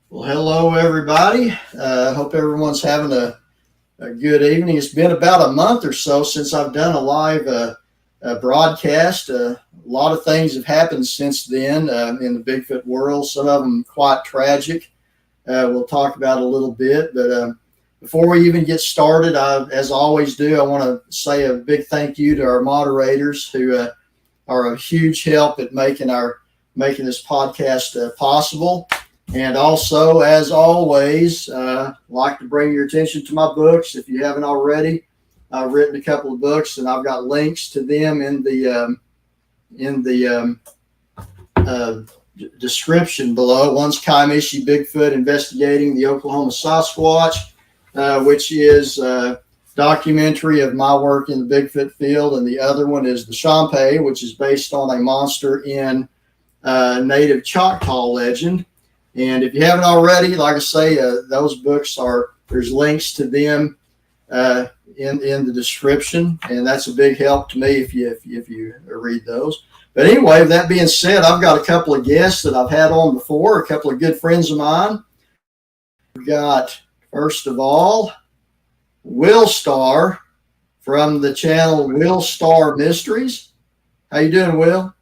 Well, hello, everybody. Hope everyone's having a good evening. It's been about a month or so since I've done a live broadcast. A lot of things have happened since then in the Bigfoot world, some of them quite tragic. We'll talk about a little bit. But before we even get started, as I always do, I want to say a big thank you to our moderators who are a huge help at making this podcast possible. And also, as always, like to bring your attention to my books. If you haven't already, I've written a couple of books, and I've got links to them in the description below. One's Kiamichi Bigfoot Investigating the Oklahoma Sasquatch, which is a documentary of my work in the Bigfoot field, and the other one is the Shampe, which is based on a monster in native Choctaw legend. And if you haven't already, like I say, those books there's links to them in the description, and that's a big help to me if you read those. But anyway, with that being said, I've got a couple of guests that I've had on before, a couple of good friends of mine. We've got, first of all, Willstar from the channel Willstar Mysteries. How you doing, Will?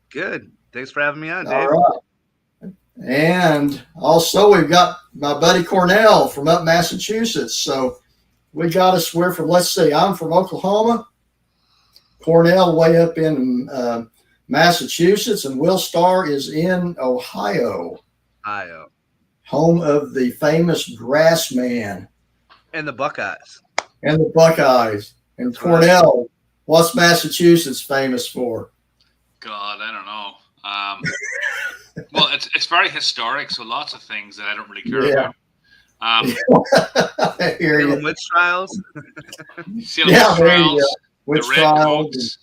Good. Thanks for having me on, Dave. All right. And also we've got my buddy Cornell from up Massachusetts. So we're from, let's see, I'm from Oklahoma, Cornell way up in Massachusetts, and Willstar is in Ohio. Home of the famous Grass Man. And the Buckeyes. And Cornell, what's Massachusetts famous for? God, I don't know. Well, it's very historic, so lots of things that I don't really care about. Salem witch trials. Witch trials,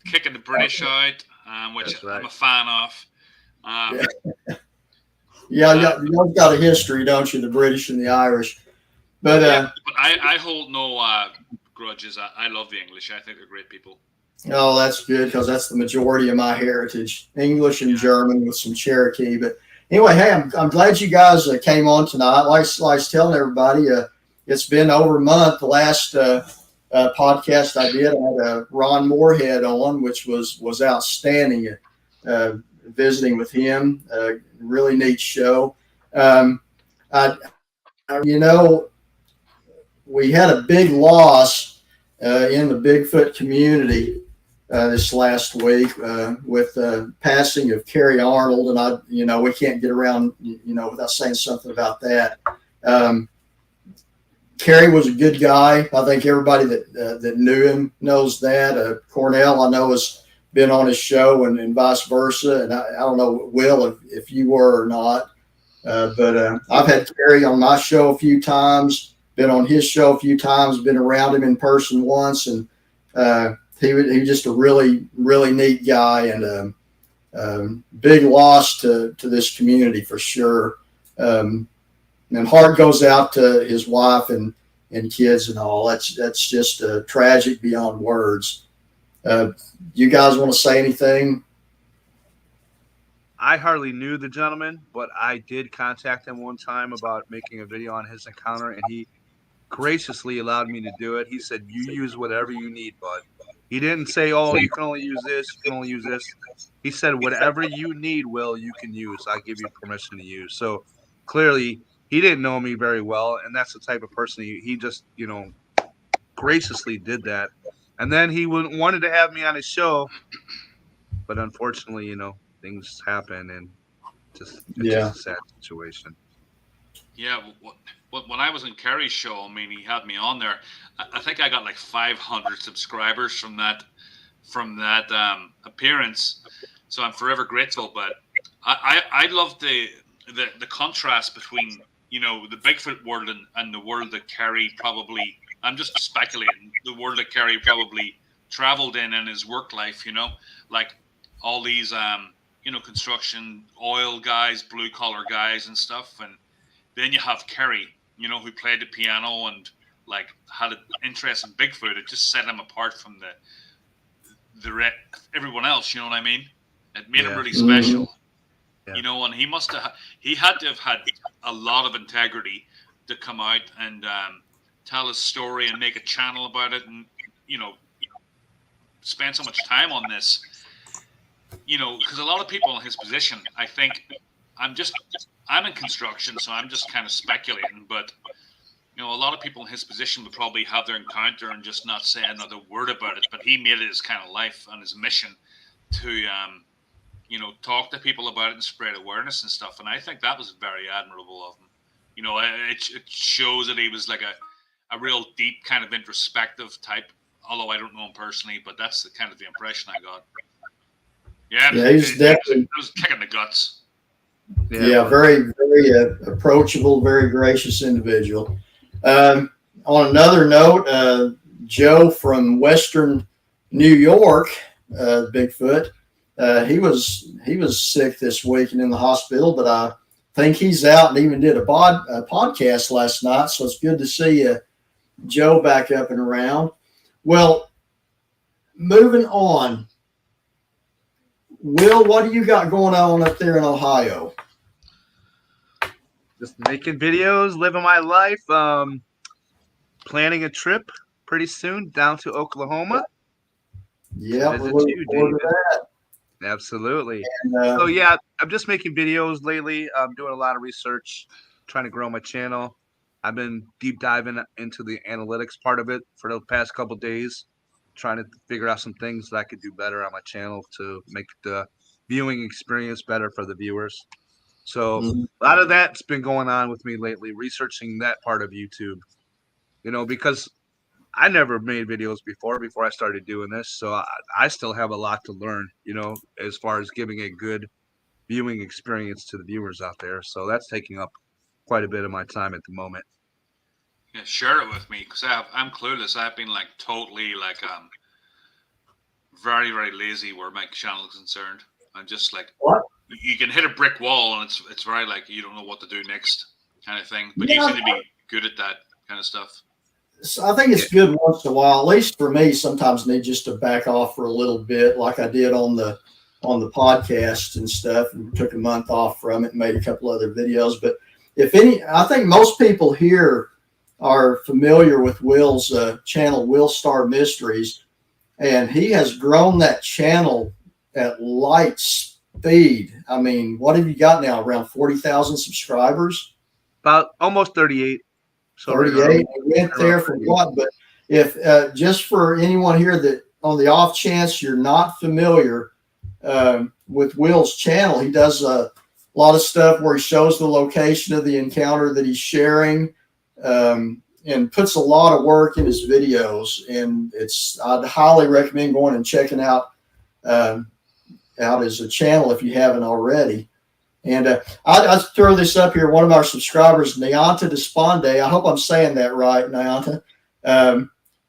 kicking the British out, which I'm a fan of. You've got a history, don't you? The British and the Irish. But I hold no grudges. I love the English. I think they're great people. Oh, that's good, because that's the majority of my heritage, English and German with some Cherokee. But anyway, hey, I'm glad you guys came on tonight. Like I was telling everybody, it's been over a month. The last podcast I did, I had Ron Moorhead on, which was outstanding. Visiting with him, really neat show. We had a big loss in the Bigfoot community this last week with the passing of Kerry Arnold, and we can't get around without saying something about that. Kerry was a good guy. I think everybody that knew him knows that. Cornell, I know, has been on his show, and vice versa. And I don't know, Will, if you were or not, but I've had Kerry on my show a few times, been on his show a few times, been around him in person once, and he was just a really, really neat guy, and big loss to this community for sure. And heart goes out to his wife and kids and all. That's just tragic beyond words. You guys want to say anything? I hardly knew the gentleman, but I did contact him one time about making a video on his encounter, and he graciously allowed me to do it. He said, "You use whatever you need, bud." He didn't say, "Oh, you can only use this, you can only use this." He said, "Whatever you need, Will, you can use. I give you permission to use." So clearly he didn't know me very well, and that's the type of person he just, graciously did that. And then he wanted to have me on his show, but unfortunately, things happen, and it's just a sad situation. Yeah, when I was in Kerry's show, I mean, he had me on there. I think I got like 500 subscribers from that appearance. So I'm forever grateful. But I love the contrast between the Bigfoot world and the world that Kerry probably. I'm just speculating. The world that Kerry probably traveled in his work life. Like all these construction, oil guys, blue collar guys, and stuff, and then you have Kerry, who played the piano and like had an interest in Bigfoot. It just set him apart from everyone else. You know what I mean? It made him really special. You know, and he had to have had a lot of integrity to come out and tell his story and make a channel about it, and you know, spend so much time on this. You know, because a lot of people in his position, I think, I'm in construction, so I'm just kind of speculating, but you know, a lot of people in his position would probably have their encounter and just not say another word about it. But he made it his kind of life and his mission to, you know, talk to people about it and spread awareness and stuff. And I think that was very admirable of him. You know, it shows that he was like a real deep kind of introspective type, although I don't know him personally, but that's the kind of the impression I got. Yeah, he's definitely. It was kicking the guts. Yeah, very, very approachable, very gracious individual. On another note, Joe from Western New York, Bigfoot, he was sick this week and in the hospital, but I think he's out and even did a podcast last night. So it's good to see Joe back up and around. Well, moving on. Will, what do you got going on up there in Ohio? Just making videos, living my life. Planning a trip pretty soon down to Oklahoma. Yeah, we're looking forward to that. Absolutely. And, so yeah, I'm just making videos lately. I'm doing a lot of research, trying to grow my channel. I've been deep diving into the analytics part of it for the past couple of days, trying to figure out some things that I could do better on my channel to make the viewing experience better for the viewers. So a lot of that's been going on with me lately, researching that part of YouTube, you know, because I never made videos before I started doing this. So I still have a lot to learn, you know, as far as giving a good viewing experience to the viewers out there. So that's taking up quite a bit of my time at the moment. Yeah, share it with me, because I'm clueless. I've been like totally like very, very lazy where my channel is concerned. I'm just like, what? You can hit a brick wall and it's very like you don't know what to do next kind of thing. But Yeah. you seem to be good at that kind of stuff. So I think it's good once in a while, at least for me. Sometimes need just to back off for a little bit, like I did on the podcast and stuff, and took a month off from it and made a couple other videos. But I think most people here are familiar with Will's channel, Willstar Mysteries, and he has grown that channel at light speed. I mean, what have you got now? Around 40,000 subscribers? About almost 38. So 38. We went there for what? But if just for anyone here that on the off chance you're not familiar with Will's channel, he does a lot of stuff where he shows the location of the encounter that he's sharing, and puts a lot of work in his videos. And I'd highly recommend going and checking out his channel if you haven't already. And I throw this up here. One of our subscribers, Nyanta Desponde, I hope I'm saying that right, Nyanta,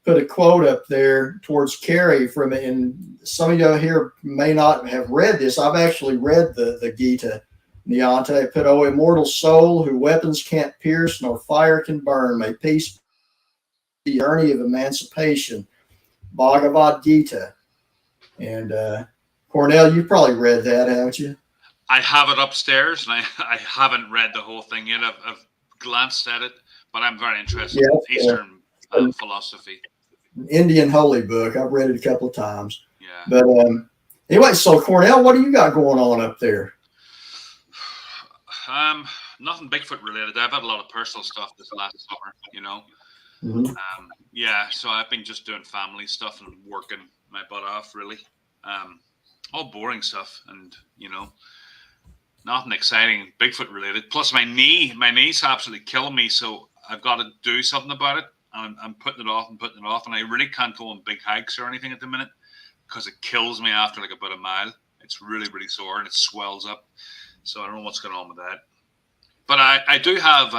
put a quote up there towards Kerry from it. And some of you here may not have read this. I've actually read the Gita. Nyanta, it put, "O immortal soul, who weapons can't pierce nor fire can burn, may peace be the journey of emancipation." Bhagavad Gita. And Cornell, you've probably read that, haven't you? I have it upstairs, and I haven't read the whole thing yet. I've glanced at it, but I'm very interested in Eastern philosophy. Indian holy book. I've read it a couple of times. Yeah. But anyway, so Cornell, what do you got going on up there? Nothing Bigfoot related. I've had a lot of personal stuff this last summer, you know. Mm-hmm. Yeah, so I've been just doing family stuff and working my butt off, really. All boring stuff, and you know, nothing exciting Bigfoot related. Plus, my knee's absolutely killing me, so I've got to do something about it. I'm putting it off, and I really can't go on big hikes or anything at the minute because it kills me after like about a mile. It's really, really sore and it swells up. So I don't know what's going on with that. But I do have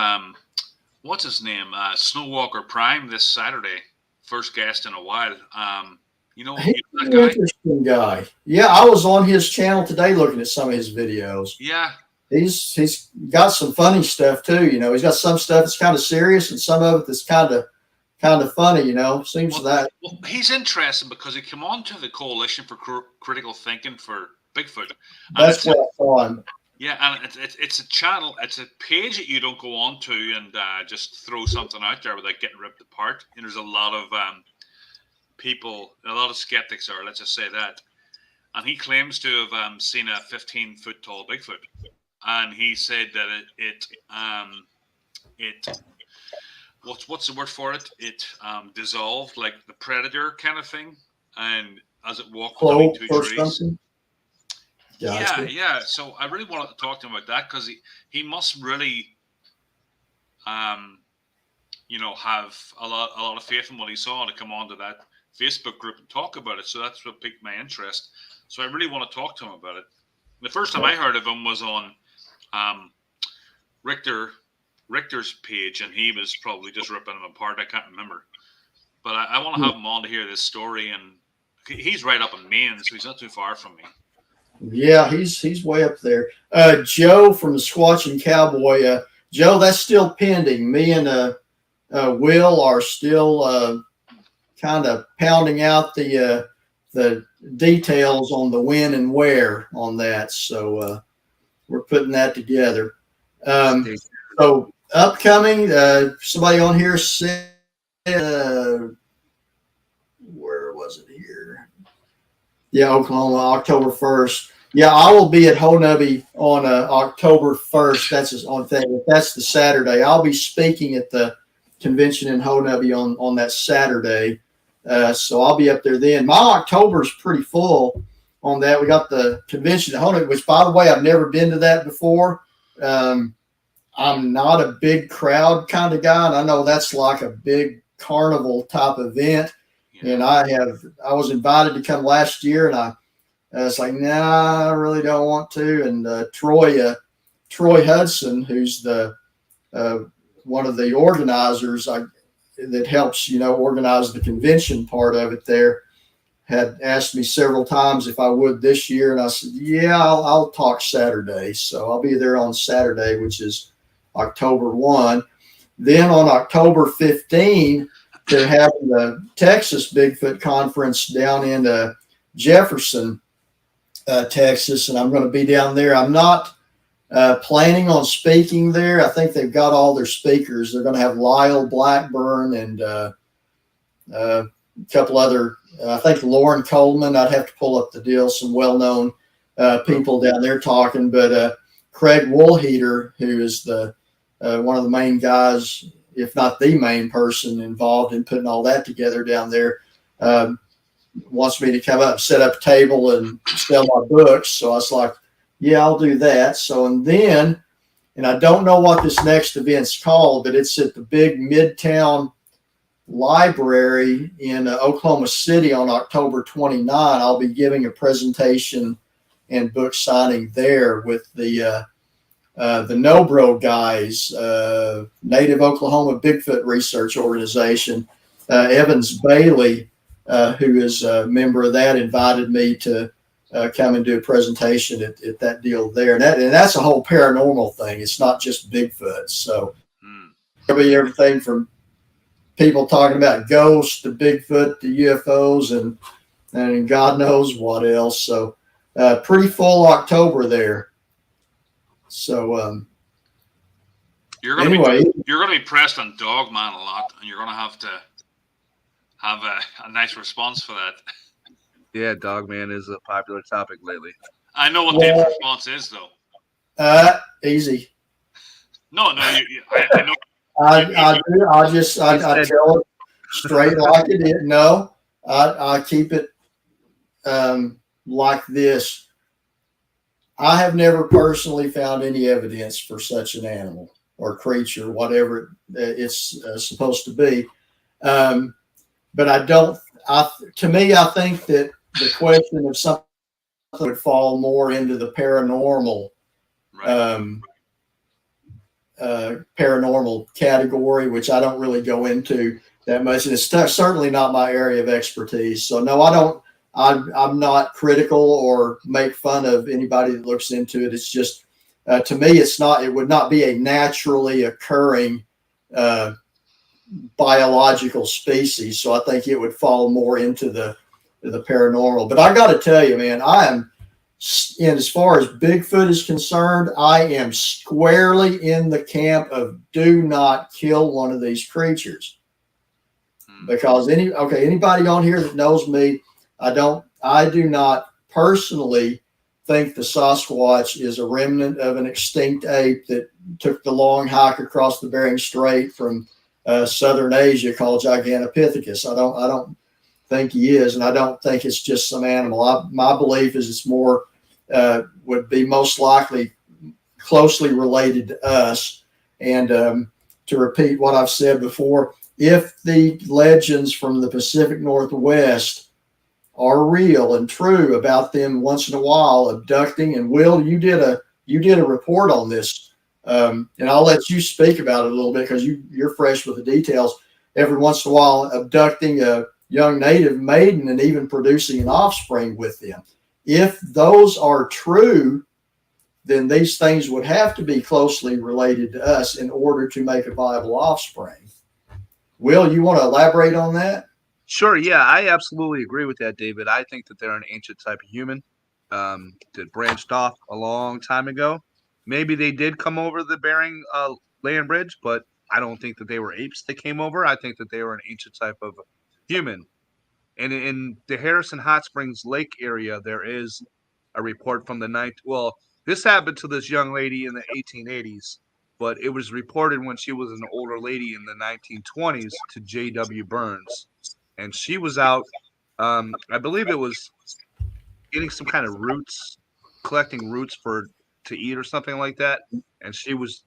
what's his name? Snowwalker Prime this Saturday. First guest in a while. You know He's that an guy? interesting guy. Yeah, I was on his channel today looking at some of his videos. Yeah. He's got some funny stuff too, you know. He's got some stuff that's kind of serious and some of it that's kind of funny, you know. Seems that. Well, he's interesting because he came on to the Coalition for Critical Thinking for Bigfoot. That's what I thought. Yeah, and it's a channel, it's a page that you don't go on to and just throw something out there without getting ripped apart. And there's a lot of people, a lot of skeptics are, let's just say that. And he claims to have seen a 15-foot tall Bigfoot, and he said that it what's the word for it? It dissolved like the predator kind of thing, and as it walked between two trees. Something? Gotcha. Yeah. So I really wanted to talk to him about that because he must really, have a lot of faith in what he saw to come onto that Facebook group and talk about it. So that's what piqued my interest. So I really want to talk to him about it. The first time I heard of him was on Richter's page, and he was probably just ripping him apart. I can't remember, but I want to have him on to hear this story. And he's right up in Maine, so he's not too far from me. Yeah, he's way up there. Joe from the Squatch and Cowboy. Joe, that's still pending. Me and Will are still kind of pounding out the details on the when and where on that. So we're putting that together. So upcoming, somebody on here said, where was it here? Yeah, Oklahoma, October 1st. Yeah, I will be at Honubby on October 1st. That's on thing. That's the Saturday. I'll be speaking at the convention in Honubby on that Saturday. So I'll be up there then. My October's pretty full on that. We got the convention at Honubby, which, by the way, I've never been to that before. I'm not a big crowd kind of guy, and I know that's like a big carnival type event. And I was invited to come last year, and I was like, nah, I really don't want to. And Troy Hudson, who's the one of the organizers that helps, organize the convention part of it there, had asked me several times if I would this year. And I said, yeah, I'll talk Saturday. So I'll be there on Saturday, which is October 1. Then on October 15, they're having the Texas Bigfoot Conference down in Jefferson, Texas, and I'm going to be down there. I'm not planning on speaking there. I think they've got all their speakers. They're going to have Lyle Blackburn and a couple other, I think Lauren Coleman. I'd have to pull up the deal, some well-known people down there talking, but Craig Woolheater, who is the one of the main guys, if not the main person involved in putting all that together down there, wants me to come up and set up a table and sell my books. So I was like, yeah, I'll do that. So, and I don't know what this next event's called, but it's at the big Midtown Library in Oklahoma City on October 29. I'll be giving a presentation and book signing there with the NOBRO guys, Native Oklahoma Bigfoot Research Organization. Evans Bailey, who is a member of that, invited me to come and do a presentation at that deal there. And that's a whole paranormal thing. It's not just Bigfoot. So there'll be everything from people talking about ghosts to Bigfoot to UFOs and God knows what else. So pretty full October there. So you're going to be pressed on Dogman a lot, and you're going to have a nice response for that. Yeah, Dogman is a popular topic lately. I know what the response is, though. Easy. No, I know. I tell it straight like it is. No, I keep it like this. I have never personally found any evidence for such an animal or creature, whatever it's supposed to be. But I don't. To me, I think that the question of something would fall more into the paranormal, paranormal category, which I don't really go into that much. And it's certainly not my area of expertise. So no, I don't. I'm not critical or make fun of anybody that looks into it. It's just, to me, it would not be a naturally occurring biological species. So I think it would fall more into the paranormal. But I got to tell you, man, I am And as far as Bigfoot is concerned, I am squarely in the camp of do not kill one of these creatures. Because anybody on here that knows me, I do not personally think the Sasquatch is a remnant of an extinct ape that took the long hike across the Bering Strait from southern Asia called Gigantopithecus. I don't think he is, and I don't think it's just some animal. My belief is it's more would be most likely closely related to us. And to repeat what I've said before, if the legends from the Pacific Northwest are real and true about them once in a while abducting, and Will, you did a report on this, and I'll let you speak about it a little bit because you're fresh with the details. Every once in a while, abducting a young native maiden and even producing an offspring with them. If those are true, then these things would have to be closely related to us in order to make a viable offspring. Will, you want to elaborate on that? Sure. Yeah, I absolutely agree with that, David. I think that they're an ancient type of human that branched off a long time ago. Maybe they did come over the Bering Land Bridge, but I don't think that they were apes that came over. I think that they were an ancient type of human. And in the Harrison Hot Springs Lake area, there is a report from the ninth. Well, this happened to this young lady in the 1880s, but it was reported when she was an older lady in the 1920s to J.W. Burns. And she was out, I believe it was getting some kind of roots, collecting roots to eat or something like that. And she was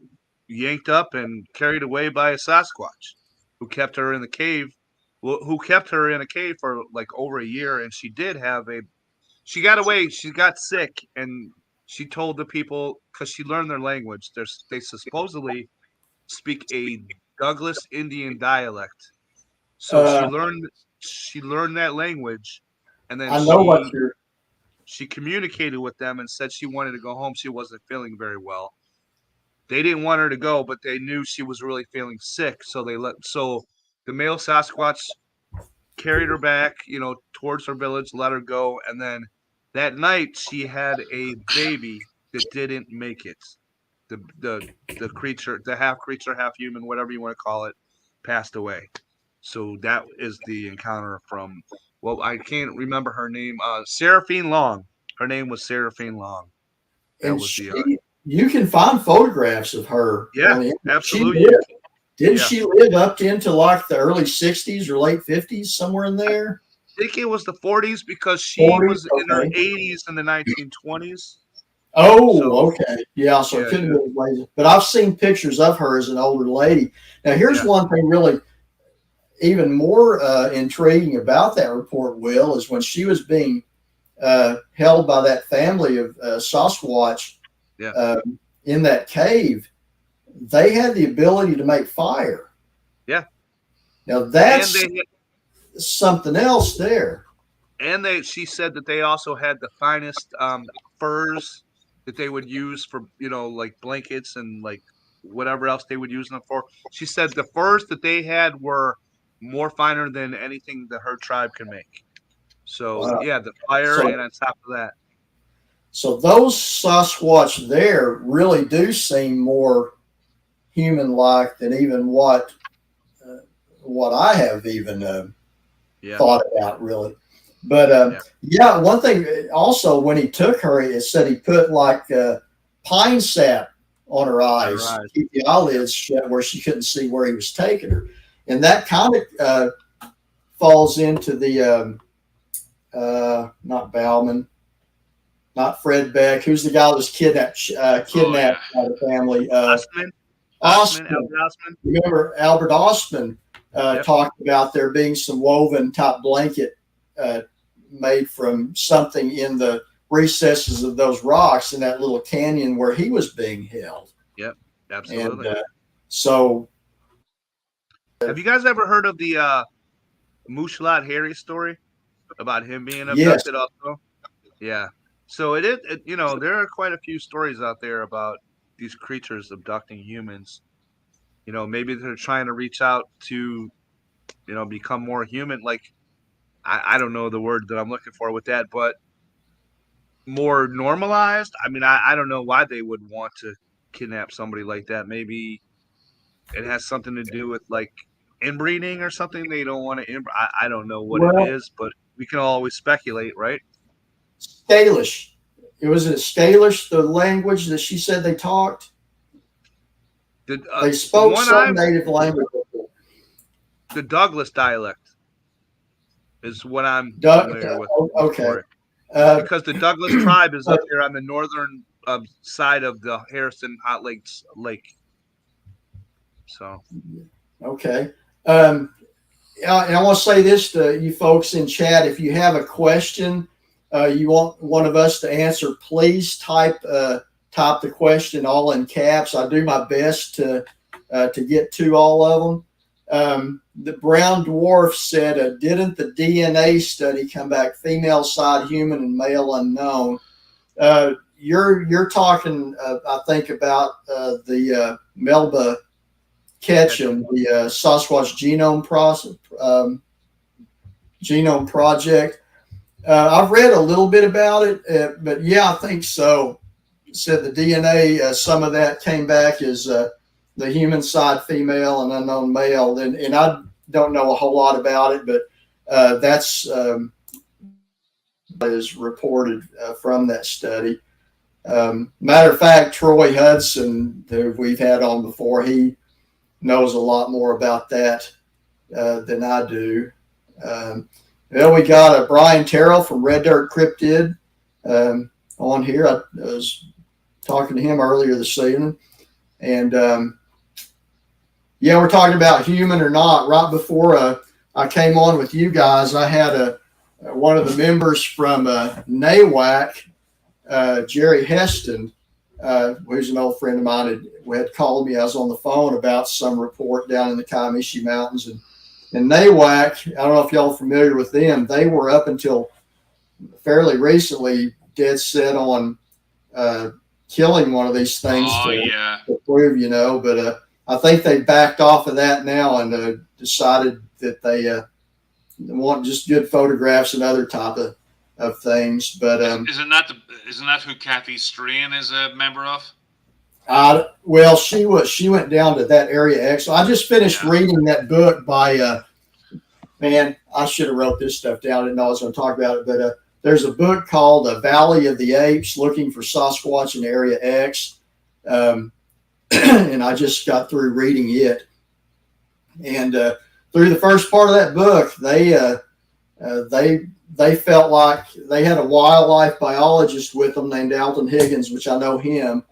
yanked up and carried away by a Sasquatch who kept her in the cave. Who kept her in a cave for like over a year. And she got away. She got sick, and she told the people, because she learned their language. They supposedly speak a Douglas Indian dialect. So she learned that language, and then I know what you're. she communicated with them and said she wanted to go home. She wasn't feeling very well. They didn't want her to go, but they knew she was really feeling sick. So the male Sasquatch carried her back, towards her village, let her go, and then that night she had a baby that didn't make it. The creature, the half creature, half human, whatever you want to call it, passed away. So that is the encounter from, well, I can't remember her name. Seraphine Long. Her name was Seraphine Long. That was you can find photographs of her. Yeah, absolutely. Didn't she live up into like the early 60s or late 50s, somewhere in there? I think it was the 40s because she was in her 80s in the 1920s. Oh, okay. Yeah, so it couldn't be lazy. But I've seen pictures of her as an older lady. Now, here's one thing really even more intriguing about that report, Will, is when she was being held by that family of Sasquatch in that cave, they had the ability to make fire. Yeah. Now, that's something else there. And she said that they also had the finest furs that they would use for, like blankets and like whatever else they would use them for. She said the furs that they had were more finer than anything that her tribe could make. So, the fire and on top of that. So those Sasquatch there really do seem more human-like than even what I have even thought about, really. But one thing also, when he took her, it said he put like pine sap on her eyes to keep the eyelids shut where she couldn't see where he was taking her. And that kind of falls into the not Bauman, not Fred Beck. Who's the guy that was kidnapped by the family? Ostman. Remember, Albert Ostman talked about there being some woven top blanket made from something in the recesses of those rocks in that little canyon where he was being held. Yep, absolutely. And have you guys ever heard of the Mushlat Harry story about him being abducted? Also, yeah. So it there are quite a few stories out there about these creatures abducting humans. Maybe they're trying to reach out to, become more human. Like, I don't know the word that I'm looking for with that, but more normalized. I mean, I don't know why they would want to kidnap somebody like that. Maybe it has something to do with like inbreeding or something. They don't want to I don't know what it Well, is, but we can always speculate, right? Scalish. It was it Scalish, the language that she said they talked. They spoke some native language. The Douglas dialect is what I'm familiar with. Okay. Because the Douglas tribe is up here on the northern side of the Harrison Hot Lakes Lake. So. Okay. And I want to say this to you folks in chat. If you have a question you want one of us to answer, please type the question all in caps. I do my best to get to all of them. The brown dwarf said, didn't the DNA study come back female side human and male unknown? You're talking, I think, about the Melba Ketchum, the Sasquatch genome project. I've read a little bit about it, but yeah, I think so. Said the DNA, some of that came back as the human side female and unknown male, and I don't know a whole lot about it, but that's is reported from that study. Matter of fact, Troy Hudson, who we've had on before, he knows a lot more about that than I do. Well, we got Brian Terrell from Red Dirt Cryptid on here. I was talking to him earlier this evening. And yeah, we're talking about human or not. Right before I came on with you guys, I had one of the members from NAWAC, Jerry Heston, who's an old friend of mine, had called me. I was on the phone about some report down in the Kiamichi Mountains. And NAWAC, I don't know if y'all are familiar with them, they were up until fairly recently dead set on killing one of these things to prove, but I think they backed off of that now and decided that they want just good photographs and other type of things. But isn't that who Kathy Strain is a member of? Well, she went down to that area. Actually, I just finished reading that book by man. I should have wrote this stuff down. I didn't know I was going to talk about it, but there's a book called Valley of the Apes: Looking for Sasquatch in Area X, and I just got through reading it. And through the first part of that book, they felt like they had a wildlife biologist with them named Alton Higgins, which I know him.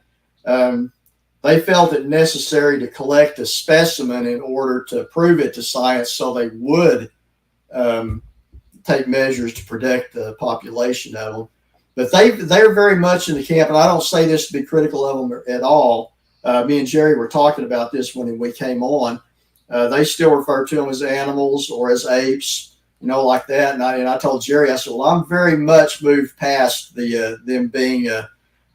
They felt it necessary to collect a specimen in order to prove it to science, so they would take measures to protect the population of them. But they're very much in the camp, and I don't say this to be critical of them at all. Me and Jerry were talking about this when we came on. They still refer to them as animals or as apes, like that. And I told Jerry, I said, well, I'm very much moved past them being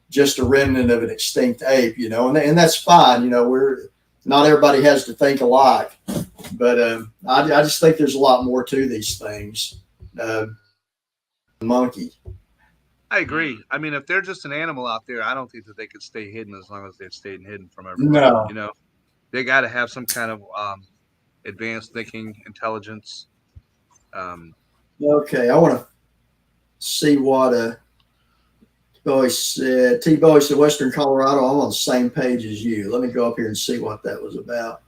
just a remnant of an extinct ape, and that's fine. We're not everybody has to think alike, but I just think there's a lot more to these things. Monkey. I agree. I mean, if they're just an animal out there, I don't think that they could stay hidden as long as they've stayed hidden from everybody. No. They got to have some kind of advanced thinking, intelligence. Okay, I want to see what T-Boy said, Western Colorado. I'm on the same page as you. Let me go up here and see what that was about.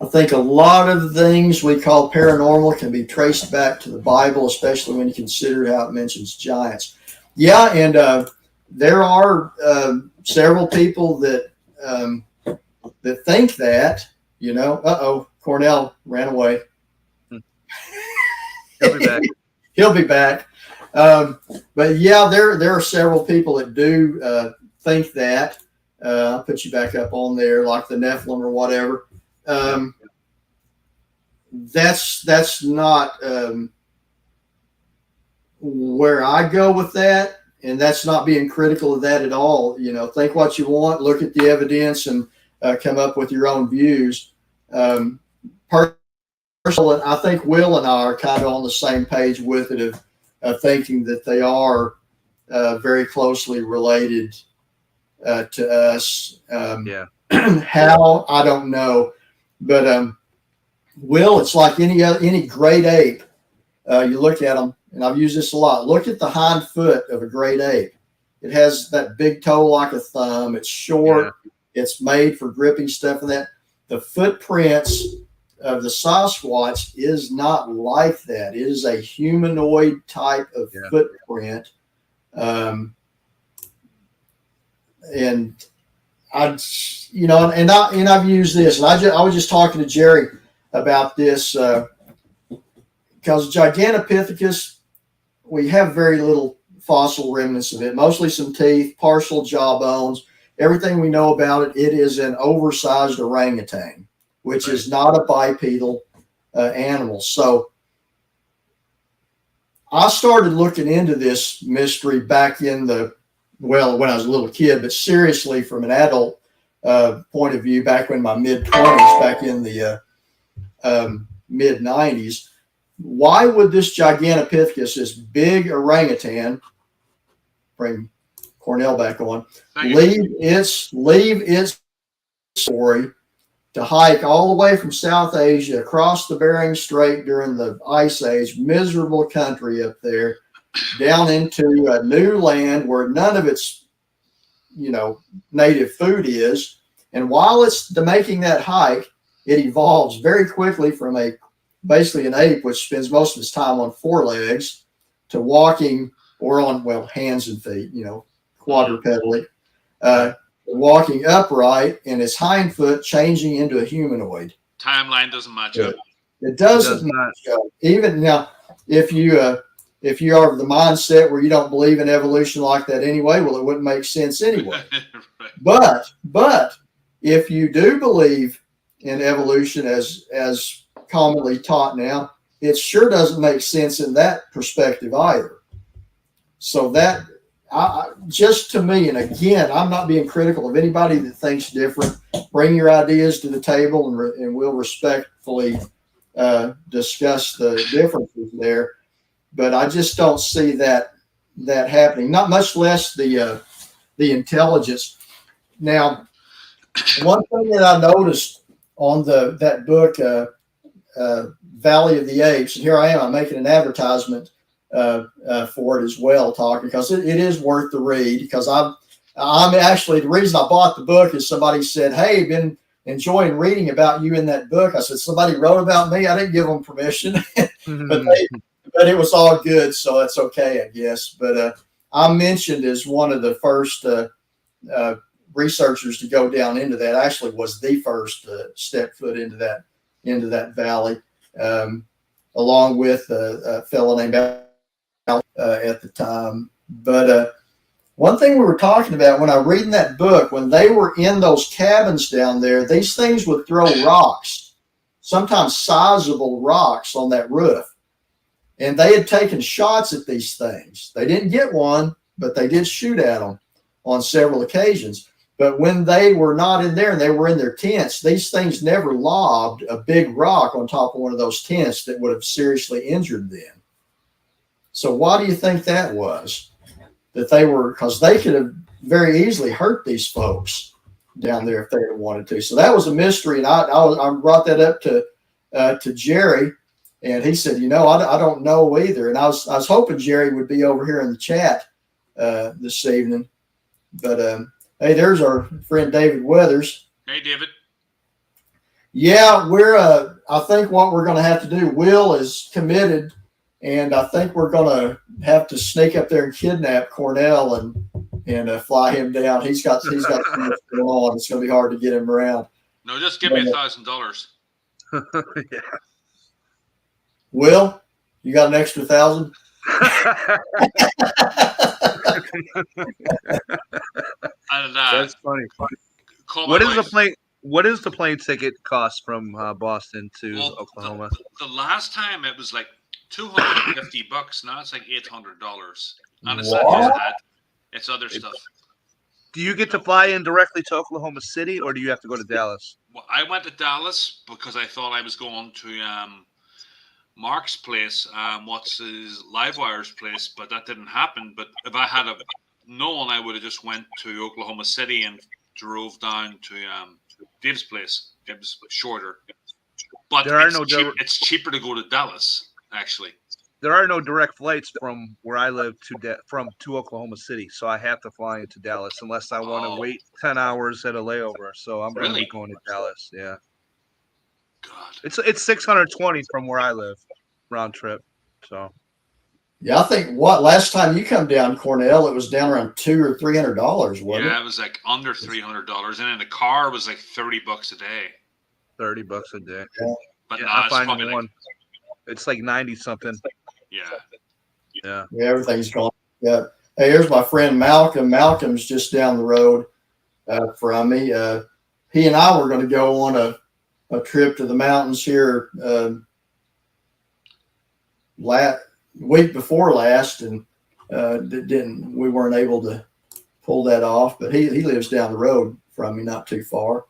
I think a lot of the things we call paranormal can be traced back to the Bible, especially when you consider how it mentions giants. Yeah, and there are several people that think that, Cornell ran away. He'll be back. He'll be back. But yeah, there are several people that do think that. I'll put you back up on there, like the Nephilim or whatever. That's not where I go with that, and that's not being critical of that at all. Think what you want, look at the evidence, and come up with your own views. I think Will and I are kind of on the same page with it of thinking that they are very closely related to us. Yeah. How, I don't know, but Will, it's like any great ape. You look at them, and I've used this a lot. Look at the hind foot of a great ape. It has that big toe like a thumb. It's short. Yeah. It's made for gripping stuff and that. The footprints of the Sasquatch is not like that. It is a humanoid type of footprint. And I've used this, and I was just talking to Jerry about this because Gigantopithecus, we have very little fossil remnants of it, mostly some teeth, partial jaw bones. Everything we know about it, it is an oversized orangutan, which is not a bipedal animal. So I started looking into this mystery back in when I was a little kid, but seriously from an adult point of view, back in my mid-20s, back in the mid-90s. Why would this Gigantopithecus, this big orangutan, bring Cornell back on, leave its story to hike all the way from South Asia across the Bering Strait during the Ice Age, miserable country up there, down into a new land where none of its, native food is. And while it's making that hike, it evolves very quickly from basically an ape, which spends most of its time on four legs, to walking or on, hands and feet, quadrupedally, walking upright, and his hind foot changing into a humanoid. Timeline doesn't match up. It doesn't match up. Even now, if you are of the mindset where you don't believe in evolution like that anyway, well, it wouldn't make sense anyway. Right. But if you do believe in evolution as commonly taught now, it sure doesn't make sense in that perspective either. So that, just to me, and again, I'm not being critical of anybody that thinks different. Bring your ideas to the table, and we'll respectfully discuss the differences there. But I just don't see that happening. Not much less the intelligence. Now, one thing that I noticed on that book, Valley of the Apes, and here I am, I'm making an advertisement for it as well, talking, because it is worth the read. Because I'm actually, the reason I bought the book is somebody said, "Hey, been enjoying reading about you in that book." I said, "Somebody wrote about me?" I didn't give them permission, but it was all good, so that's okay, I guess. But I'm mentioned as one of the first researchers to go down into that. Actually, was the first step foot into that valley, along with a fellow named at the time. But one thing we were talking about when I was reading that book, when they were in those cabins down there, these things would throw rocks, sometimes sizable rocks, on that roof. And they had taken shots at these things. They didn't get one, but they did shoot at them on several occasions. But when they were not in there and they were in their tents, these things never lobbed a big rock on top of one of those tents that would have seriously injured them. So why do you think that was? That they were, because they could have very easily hurt these folks down there if they had wanted to. So that was a mystery. And I brought that up to Jerry. And he said, I don't know either. And I was hoping Jerry would be over here in the chat this evening. But hey, there's our friend David Weathers. Hey, David. Yeah, I think what we're going to have to do, Will is committed, and I think we're going to have to sneak up there and kidnap Cornell and fly him down. He's got too much going on. It's going to be hard to get him around. No, just give me $1,000. Yeah. Will, you got an extra 1,000? That's funny. What is the plane ticket cost from Boston to Oklahoma? The last time it was like $250. Now it's like $800. And it's not just that; it's other stuff. Do you get to fly in directly to Oklahoma City, or do you have to go to Dallas? Well, I went to Dallas because I thought I was going to Mark's place, what's his Livewire's place, but that didn't happen. But if I had known, I would have just went to Oklahoma City and drove down to Dave's place. It was shorter, but it's cheaper to go to Dallas, actually. There are no direct flights from where I live to Oklahoma City, so I have to fly into Dallas unless I want to wait 10 hours at a layover. So I'm going to be going to Dallas. Yeah. God. It's 620 from where I live, round trip. So. Yeah, I think last time you come down, Cornell, it was down around $200 or $300, wasn't it? Yeah, it was like under $300, and then the car was like $30 a day. $30 a day. Yeah. But yeah, now it's probably probably it's like 90 something. Yeah. Yeah, everything's gone. Yeah. Hey, here's my friend Malcolm. Malcolm's just down the road from me. He and I were going to go on a trip to the mountains here week before last, and we weren't able to pull that off. But he lives down the road from me, not too far.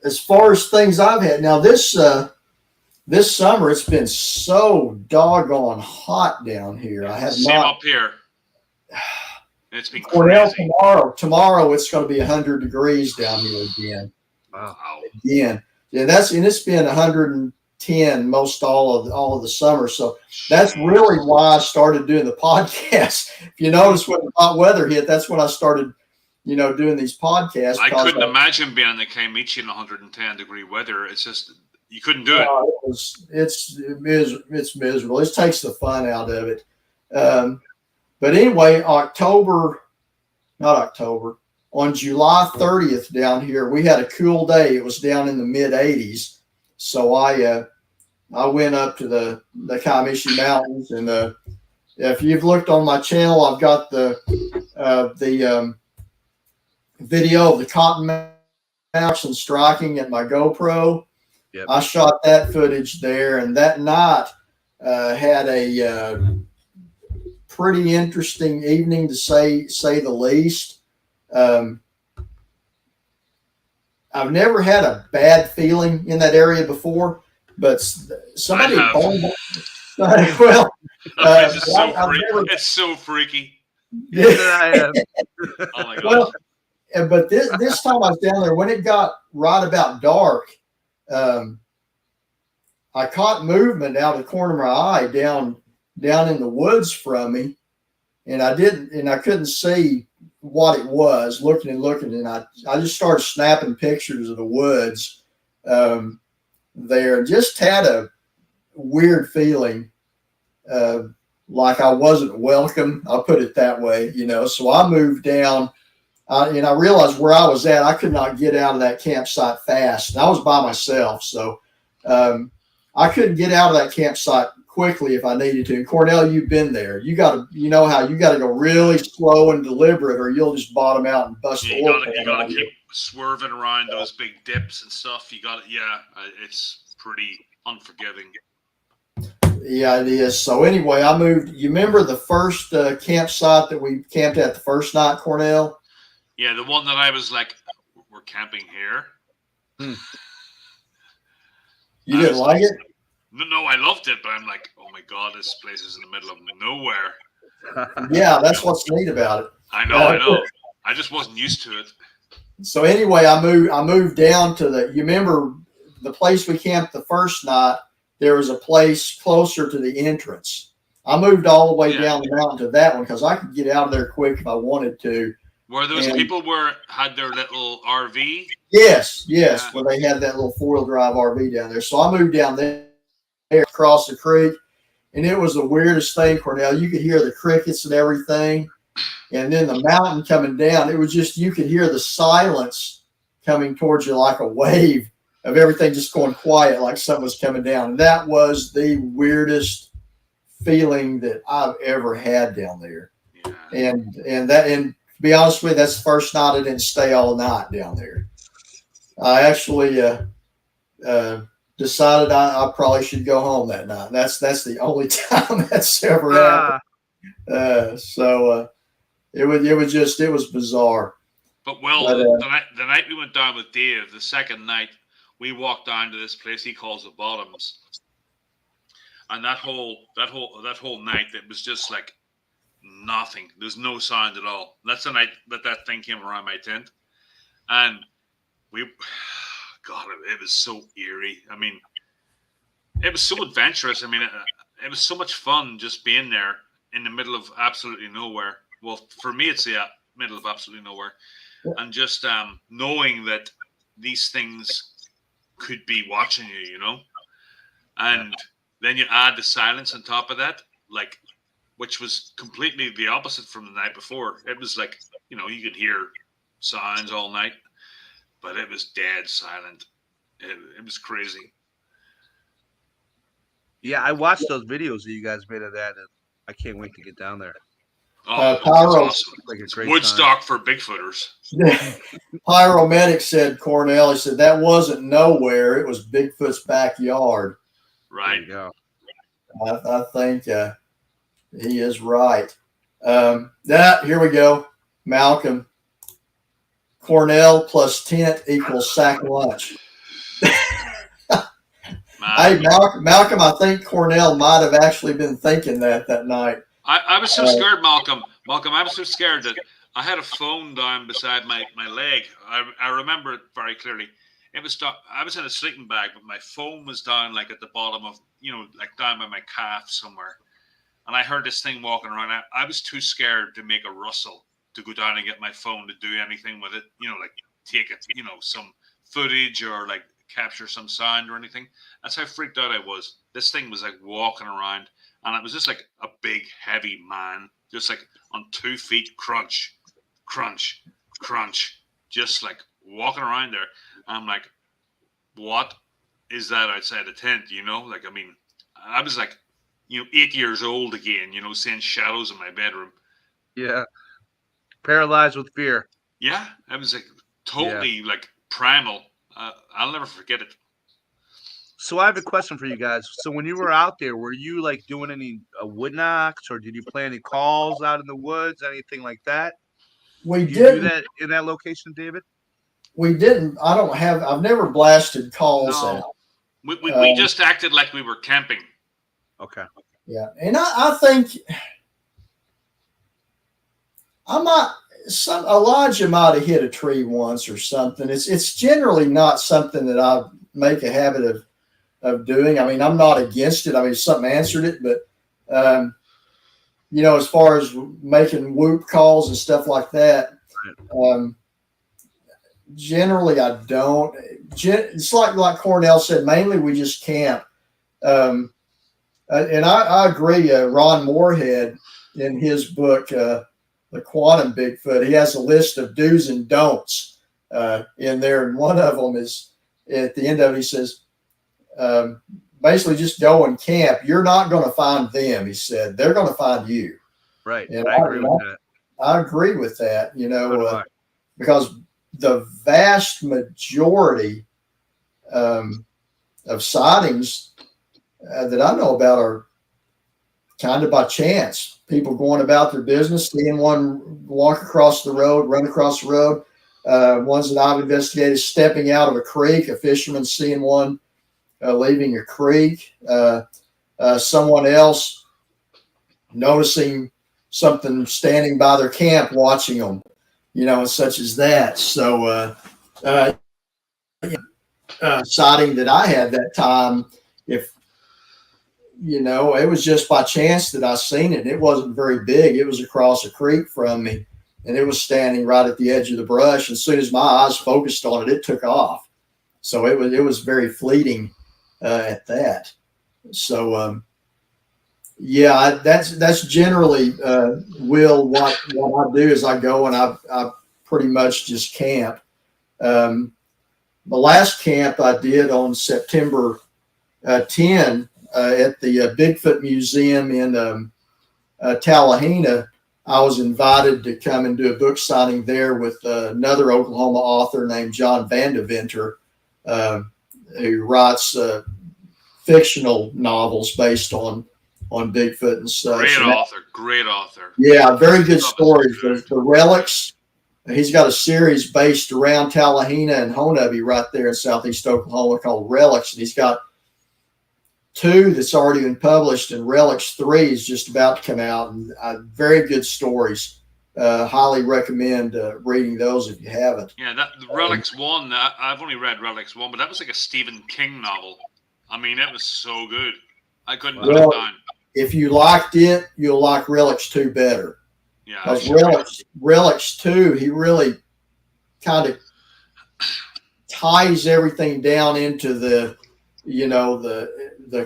As far as things I've had now, this summer it's been so doggone hot down here. I have Same up here. It's been Cornell crazy. Tomorrow it's going to be 100 degrees down here again. Wow. Again. And it's been 110 most all of the summer. So that's really why I started doing the podcast. If you notice when the hot weather hit, that's when I started, doing these podcasts. I couldn't imagine being in the Kiamichi in 110 degree weather. It's just you couldn't do it. It's miserable. It takes the fun out of it. But anyway, on July 30th down here, we had a cool day. It was down in the mid 80s. So I went up to the Kiamichi Mountains, and if you've looked on my channel, I've got the video of the cottonmouths striking at my GoPro. Yep. I shot that footage there, and that night had a pretty interesting evening, to say the least. I've never had a bad feeling in that area before, but somebody it's so freaky. Yeah. Oh my gosh. Well, but this time I was down there when it got right about dark. I caught movement out of the corner of my eye down in the woods from me, and I couldn't see what it was. Looking, and I just started snapping pictures of the woods there. Just had a weird feeling, like I wasn't welcome. I'll put it that way, So I moved down. And I realized where I was at, I could not get out of that campsite fast. And I was by myself, so I couldn't get out of that campsite quickly if I needed to. And Cornell, you've been there. You got to go really slow and deliberate, or you'll just bottom out and bust the oil. You got to keep swerving around those big dips and stuff. It's pretty unforgiving. Yeah, it is. So anyway, I moved. You remember the first campsite that we camped at the first night, Cornell? Yeah, the one that I was like, we're camping here. You didn't like it? No, I loved it, but I'm like, oh my God, this place is in the middle of nowhere. Yeah, that's what's neat about it. I know. I just wasn't used to it. So anyway, I moved down to you remember the place we camped the first night, there was a place closer to the entrance. I moved all the way down the mountain to that one because I could get out of there quick if I wanted to. Were those people had their little RV? Yes. Where they had that little 4-wheel drive RV down there. So I moved down there across the creek, and it was the weirdest thing, Cornell. You could hear the crickets and everything. And then the mountain coming down, it was just, you could hear the silence coming towards you like a wave of everything just going quiet, like something was coming down. And that was the weirdest feeling that I've ever had down there. Yeah. And to be honest with you, that's the first night I didn't stay all night down there. I actually decided I probably should go home that night. That's the only time that's ever happened. It was bizarre. But the night we went down with Dave, the second night, we walked down to this place he calls the Bottoms, and that whole night, it was just like nothing. There's no sound at all. That's the night that thing came around my tent, and God, it was so eerie. I mean, it was so adventurous. I mean, it was so much fun just being there in the middle of absolutely nowhere. Well, for me, it's the middle of absolutely nowhere, and just knowing that these things could be watching you, and then you add the silence on top of that, like, which was completely the opposite from the night before. It was like, you could hear sounds all night, but it was dead silent. It was crazy. Yeah, I watched those videos that you guys made of that, and I can't wait to get down there. Oh, that's Pyro, awesome. Like a great Woodstock for Bigfooters. Pyromedic said, Cornell, he said, that wasn't nowhere. It was Bigfoot's backyard. Right. There you go. I think he is right. Here we go. Malcolm. Cornell plus tent equals sack lunch. Hey, Malcolm, I think Cornell might have actually been thinking that night. I was so scared, Malcolm. I was so scared that I had a phone down beside my leg. I remember it very clearly. It was I was in a sleeping bag, but my phone was down like at the bottom of, like down by my calf somewhere. And I heard this thing walking around. I was too scared to make a rustle to go down and get my phone to do anything with it. Like take it, some footage or like capture some sound or anything. That's how freaked out I was. This thing was like walking around, and it was just like a big, heavy man, just like on 2 feet, crunch, crunch, crunch, just like walking around there. I'm like, what is that outside the tent? Like, I mean, I was like, 8 years old again, seeing shadows in my bedroom. Yeah. Paralyzed with fear. Yeah. I was like totally like primal. I'll never forget it. So I have a question for you guys. So when you were out there, were you like doing any wood knocks, or did you play any calls out in the woods, anything like that? We Did you did do that in that location, David? We didn't. I've never blasted calls out. We just acted like we were camping. Okay. Yeah, and I think Elijah might have hit a tree once or something. It's generally not something that I make a habit of doing. I mean, I'm not against it. I mean, something answered it, but as far as making whoop calls and stuff like that, generally I don't. It's like Cornell said. Mainly we just camp. And I agree. Ron Moorhead, in his book, The Quantum Bigfoot, he has a list of do's and don'ts in there. And one of them is, at the end of it, he says, basically just go and camp. You're not going to find them, he said. They're going to find you. Right. And I agree with that. I agree with that, because the vast majority of sightings that I know about are kind of by chance. People going about their business, seeing one walk across the road, run across the road. Ones that I've investigated, stepping out of a creek, a fisherman seeing one leaving a creek. Someone else noticing something standing by their camp, watching them, and such as that. So, sighting that I had that time, it was just by chance that I seen it. It wasn't very big. It was across a creek from me, and it was standing right at the edge of the brush. As soon as my eyes focused on it, it took off. So it was very fleeting at that. So, that's generally, Will, what I do is I go and I pretty much just camp. The last camp I did on September 10 at the Bigfoot Museum in Tallahena, I was invited to come and do a book signing there with another Oklahoma author named John Vandeventer, who writes fictional novels based on Bigfoot and such. Great author. Yeah, very good stories. The relics he's got a series based around Tallahena and Honubby right there in southeast Oklahoma called Relics. And he's got 2 that's already been published, and Relics 3 is just about to come out. And very good stories. Highly recommend reading those if you haven't. Yeah, that Relics 1, I've only read Relics 1, but that was like a Stephen King novel. I mean, it was so good. I couldn't put it down. If you liked it, you'll like Relics 2 better. Yeah, because Relics 2, he really kind of ties everything down into the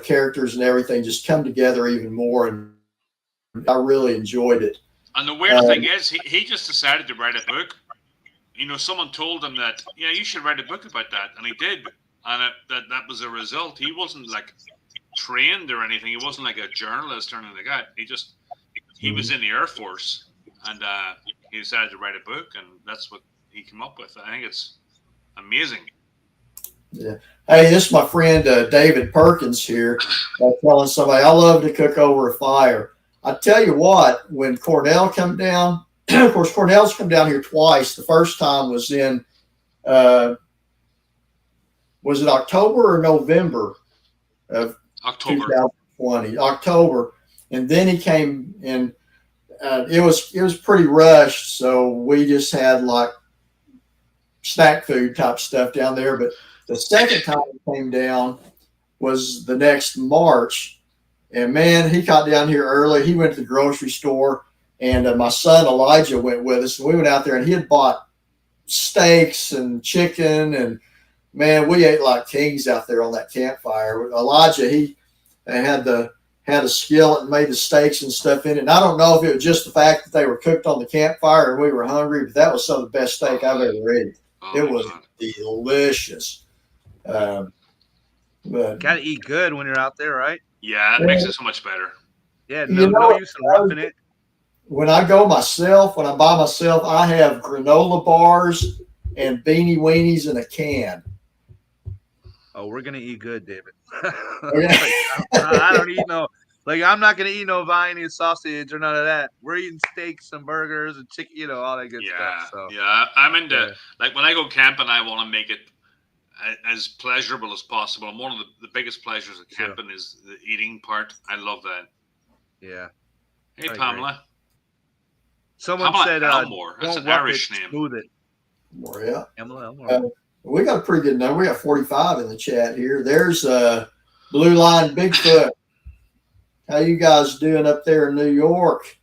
characters and everything just come together even more, and I really enjoyed it. And the weird thing is, he just decided to write a book. You know, someone told him that, yeah, you should write a book about that, and he did. And that was a result. He wasn't like trained or anything. He wasn't like a journalist or anything like that. He was in the Air Force, and he decided to write a book, and that's what he came up with. I think it's amazing. Yeah. Hey, this is my friend David Perkins here, telling somebody I love to cook over a fire. I tell you what, when Cornell come down, of course, Cornell's come down here twice. The first time was in, was it October or November of October 2020? October. And then he came in, it was pretty rushed. So we just had like snack food type stuff down there. But the second time he came down was the next March. And man, he got down here early. He went to the grocery store, and my son Elijah went with us. And we went out there, and he had bought steaks and chicken, and man, we ate like kings out there on that campfire. Elijah, he had a skillet and made the steaks and stuff in it. And I don't know if it was just the fact that they were cooked on the campfire and we were hungry, but that was some of the best steak I've ever eaten. It was delicious. But gotta eat good when you're out there, right? Yeah, it makes it so much better. Yeah, no use in roughing it. When I go myself, when I'm by myself, I have granola bars and beanie weenies in a can. Oh, we're gonna eat good, David. I don't eat I'm not gonna eat no Viney sausage or none of that. We're eating steaks and burgers and chicken, all that good stuff. So yeah, I'm into like when I go camping, I want to make it as pleasurable as possible. And one of the biggest pleasures of camping is the eating part. I love that. Yeah. Hey, Pamela. Someone said Elmore. That's an Irish name. Elmore, yeah. Elmore. We got a pretty good number. We got 45 in the chat here. There's Blue Line Bigfoot. How you guys doing up there in New York?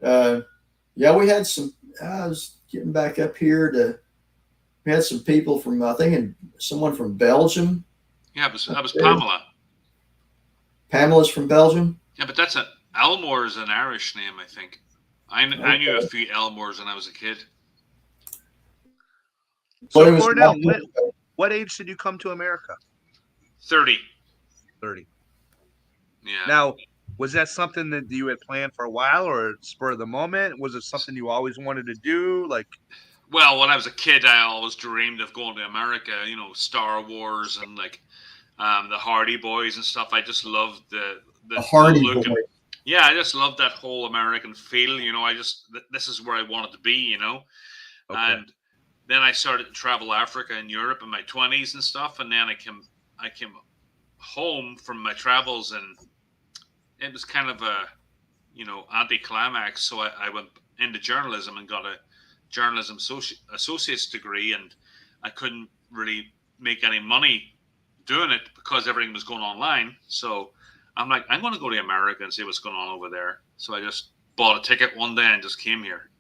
Yeah, we had some. I was getting back up here we had some people from, I think, someone from Belgium. Yeah, that was Pamela. Pamela's from Belgium? Yeah, but Elmore is an Irish name, I think. I knew a few Elmores when I was a kid. So, Cornell, what age did you come to America? 30. 30. Yeah. Now, was that something that you had planned for a while, or spur of the moment? Was it something you always wanted to do? Well, when I was a kid, I always dreamed of going to America. Star Wars and the Hardy Boys and stuff. I just loved the Hardy look. Boys. Yeah, I just loved that whole American feel. This is where I wanted to be. Okay. And then I started to travel Africa and Europe in my 20s and stuff, and then I came home from my travels, and it was kind of a anticlimax. So I went into journalism and got a journalism associate's degree, and I couldn't really make any money doing it because everything was going online. So I'm like, I'm going to go to America and see what's going on over there. So I just bought a ticket one day and just came here.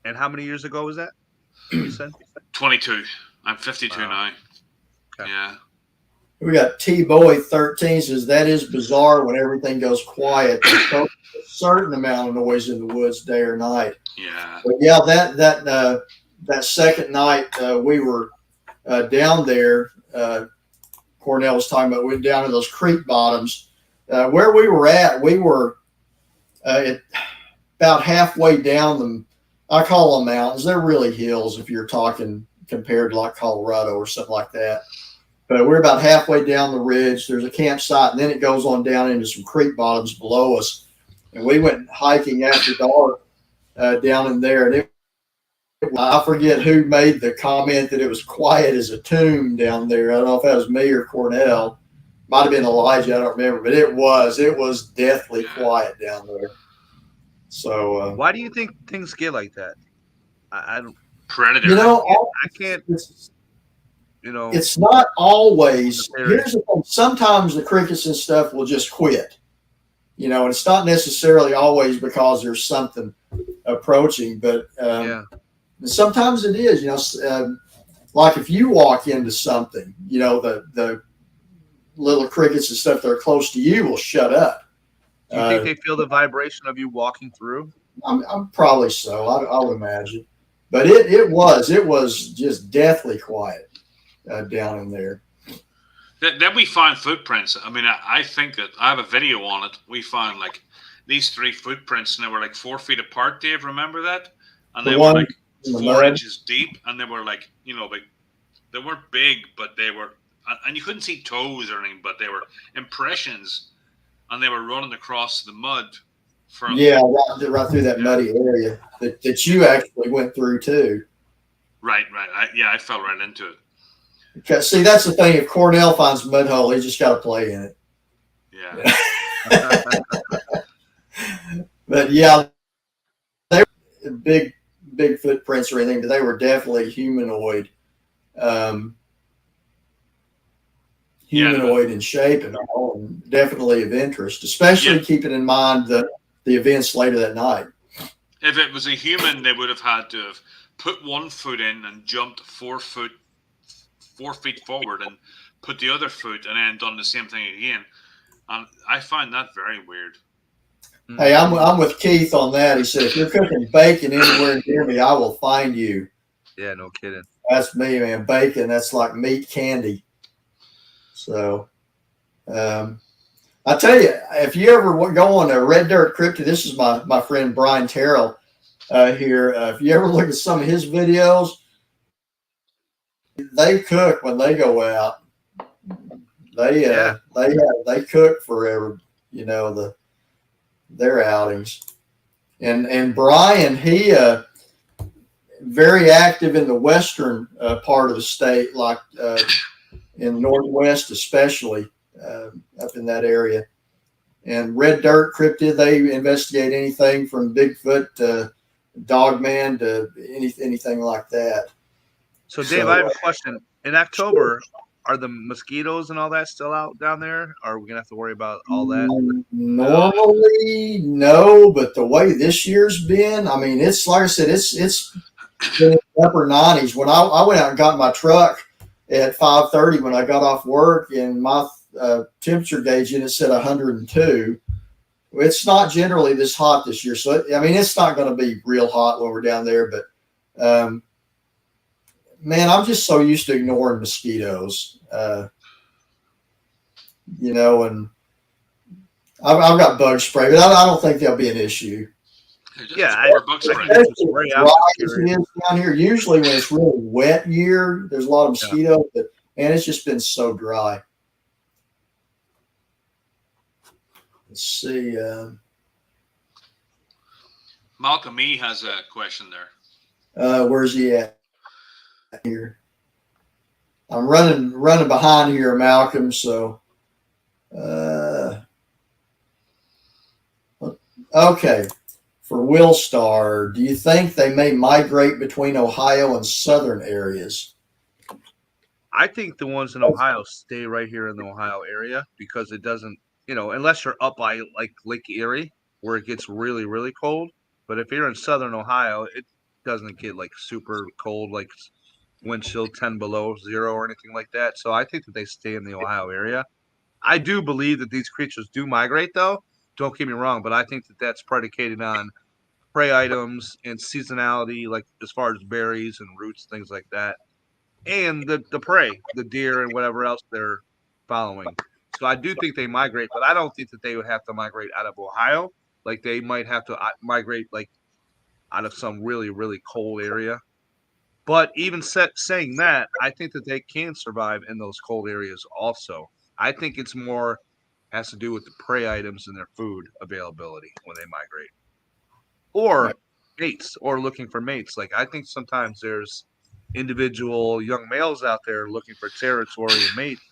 And how many years ago was that? You said 22. I'm 52 now. Okay. Yeah. We got T-Boy 13 says that is bizarre when everything goes quiet. There's a certain amount of noise in the woods day or night. Yeah. But yeah, that second night we were down there. Cornell was talking about we went down to those creek bottoms. Where we were at, we were about halfway down them. I call them mountains. They're really hills if you're talking compared to like Colorado or something like that. But we're about halfway down the ridge. There's a campsite, and then it goes on down into some creek bottoms below us. And we went hiking after dark down in there. And it I forget who made the comment that it was quiet as a tomb down there. I don't know if that was me or Cornell. Might have been Elijah. I don't remember, but it was deathly quiet down there. So Why do you think things get like that? I don't. Predator. you know, I can't. You know, it's not always. the Here's the thing: sometimes the crickets and stuff will just quit. You know, and it's not necessarily always because there's something approaching, but sometimes it is. You know, like if you walk into something, you know, the little crickets and stuff that are close to you will shut up. Do you think they feel the vibration of you walking through? I'm probably so. I would imagine, but it was just deathly quiet down in there. Then we find footprints. I mean, I think that I have a video on it. We found like these 3 footprints, and they were like 4 feet apart. Dave, remember that? And they were like 4 inches deep, and they were like, you know, like they weren't big, but they were, and you couldn't see toes or anything, but they were impressions, and they were running across the mud. Right through that muddy area that you actually went through too. Right. I fell right into it. Because see, that's the thing. If Cornell finds a mud hole, he just got to play in it. Yeah. But yeah, they were big footprints or anything, but they were definitely humanoid. Humanoid in shape and all, and definitely of interest, especially keeping in mind the events later that night. If it was a human, they would have had to have put 1 foot in and jumped 4 feet forward and put the other foot and then done the same thing again. And I find that very weird. Hey, I'm with Keith on that. He said, if you're cooking bacon anywhere near me, I will find you. Yeah, no kidding. That's me, man. Bacon, that's like meat candy. So, I tell you, if you ever go on a Red Dirt Cryptid, this is my friend Brian Terrell here. If you ever look at some of his videos, they cook when they go out. They cook forever, you know, their outings. And Brian, he very active in the western part of the state, like in the Northwest especially, up in that area. And Red Dirt Cryptid, they investigate anything from Bigfoot to Dogman to anything like that. So, Dave, I have a question. In October, are the mosquitoes and all that still out down there? Or are we going to have to worry about all that? Normally, no, but the way this year's been, I mean, it's like I said, it's been in the upper 90s. When I went out and got my truck at 5:30 when I got off work, and my temperature gauge in it said 102. It's not generally this hot this year. So, I mean, it's not going to be real hot when we're down there, but man, I'm just so used to ignoring mosquitoes, you know, and I've got bug spray, but I don't think there'll be an issue. Bug spray. Down here, usually when it's really wet year, there's a lot of mosquitoes, but man, it's just been so dry. Let's see. Malcolm E has a question there. Where's he at? Here, I'm running behind here, Malcolm. So, okay. For Willstar, do you think they may migrate between Ohio and southern areas? I think the ones in Ohio stay right here in the Ohio area because it doesn't, you know, unless you're up by like Lake Erie where it gets really, really cold. But if you're in southern Ohio, it doesn't get like super cold, like wind chill 10 below zero or anything like that. So I think that they stay in the Ohio area. I do believe that these creatures do migrate, though. Don't get me wrong, but I think that that's predicated on prey items and seasonality, like as far as berries and roots, things like that, and the prey, the deer and whatever else they're following. So I do think they migrate, but I don't think that they would have to migrate out of Ohio. Like they might have to migrate like out of some really, really cold area. But even saying that, I think that they can survive in those cold areas also. I think it's more has to do with the prey items and their food availability when they migrate. Or mates or looking for mates. Like I think sometimes there's individual young males out there looking for territory and mates,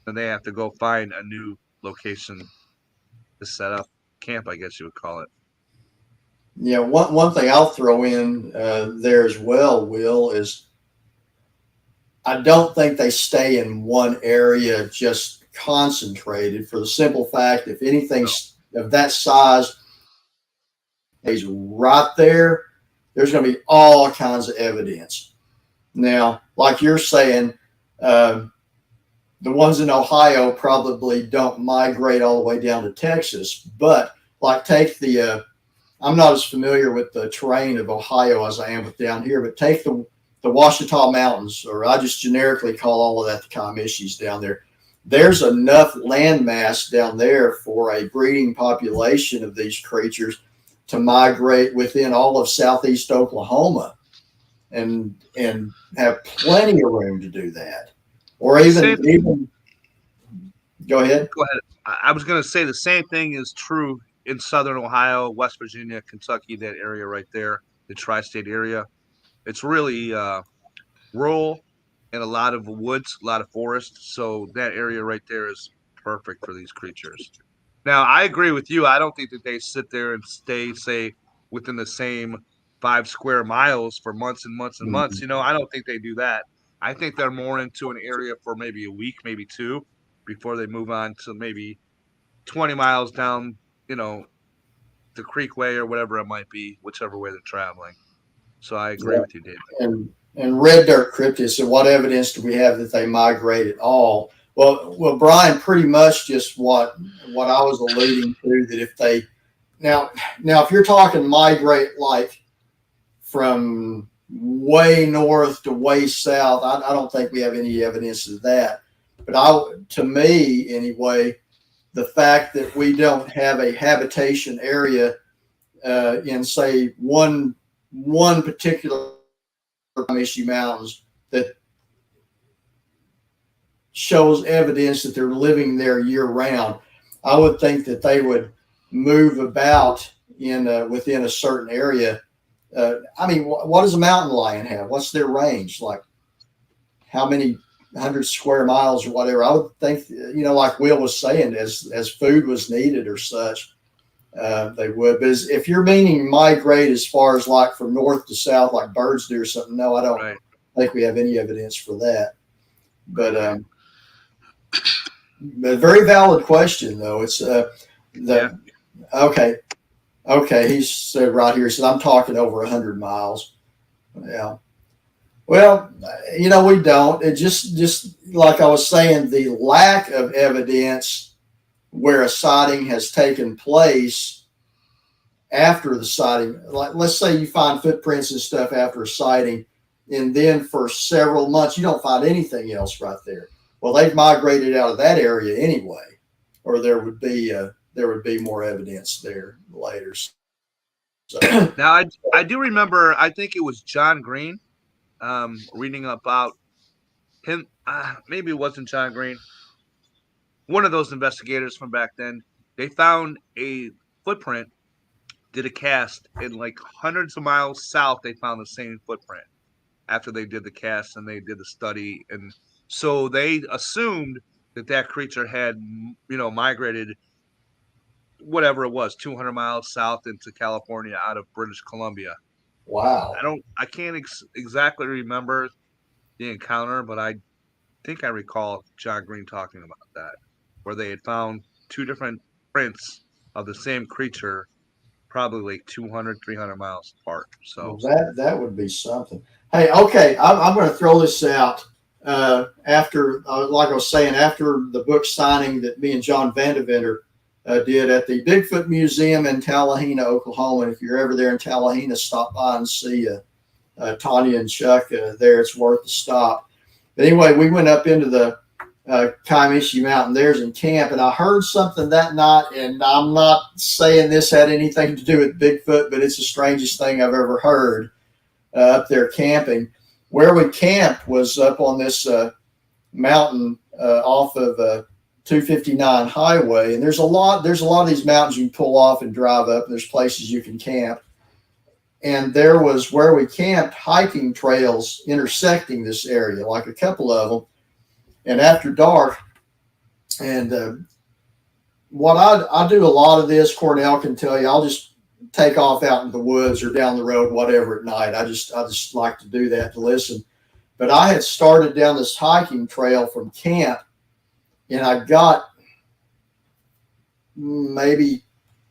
and they have to go find a new location to set up camp, I guess you would call it. Yeah, one thing I'll throw in there as well, Will, is I don't think they stay in one area just concentrated, for the simple fact if anything of that size is right there, there's going to be all kinds of evidence. Now, like you're saying, the ones in Ohio probably don't migrate all the way down to Texas, but like take the I'm not as familiar with the terrain of Ohio as I am with down here, but take the Ouachita Mountains, or I just generically call all of that the Kiamichis down there. There's enough landmass down there for a breeding population of these creatures to migrate within all of southeast Oklahoma and have plenty of room to do that. Or even go ahead. Go ahead. I was going to say the same thing is true in southern Ohio, West Virginia, Kentucky, that area right there, the tri-state area. It's really rural and a lot of woods, a lot of forest. So that area right there is perfect for these creatures. Now, I agree with you. I don't think that they sit there and stay, say, within the same 5 square miles for months and months and months. You know, I don't think they do that. I think they're more into an area for maybe a week, maybe 2, before they move on to maybe 20 miles down, you know, the creek way or whatever it might be, whichever way they're traveling. So I agree with you, David. And red dirt cryptids, and what evidence do we have that they migrate at all? Well, Brian, pretty much just what I was alluding to, that if they now if you're talking migrate like from way north to way south, I don't think we have any evidence of that. But to me anyway, the fact that we don't have a habitation area in say one particular Kiamichi Mountains that shows evidence that they're living there year round, I would think that they would move about in within a certain area. I mean, what does a mountain lion have? What's their range? Like how many 100 square miles or whatever? I would think, you know, like Will was saying, as food was needed or such, they would. But if you're meaning migrate as far as like from north to south, like birds do or something, no, I don't think we have any evidence for that. But a very valid question, though. It's okay. He said right here, he said, I'm talking over 100 miles. Yeah. Well, you know, we don't. It just like I was saying, the lack of evidence where a sighting has taken place after the sighting. Like, let's say you find footprints and stuff after a sighting, and then for several months you don't find anything else right there. Well, they've migrated out of that area anyway, or there would be more evidence there later. So. Now, I do remember, I think it was John Green, reading about him. Maybe it wasn't John Green. One of those investigators from back then, they found a footprint, did a cast, and like hundreds of miles south, they found the same footprint after they did the cast and they did the study. And so they assumed that creature had, you know, migrated whatever it was, 200 miles south into California out of British Columbia. Wow. I can't exactly remember the encounter, but I think I recall John Green talking about that, where they had found 2 different prints of the same creature, probably like 200, 300 miles apart. So that would be something. Hey, okay, I'm going to throw this out after, like I was saying, after the book signing that me and John Vandeventer did at the Bigfoot Museum in Tallahena, Oklahoma. And if you're ever there in Tallahena, stop by and see Tanya and Chuck there. It's worth the stop. But anyway, we went up into the Kiamichi Mountain there's in camp, and I heard something that night, and I'm not saying this had anything to do with Bigfoot, but it's the strangest thing I've ever heard up there camping. Where we camped was up on this mountain off of 259 highway, and there's a lot of these mountains you can pull off and drive up, and there's places you can camp. and there was where we camped hiking trails intersecting this area, like a couple of them. And after dark, and what I do a lot of this, Cornell can tell you, I'll just take off out in the woods or down the road, whatever, at night. I just like to do that to listen. But I had started down this hiking trail from camp, and I got maybe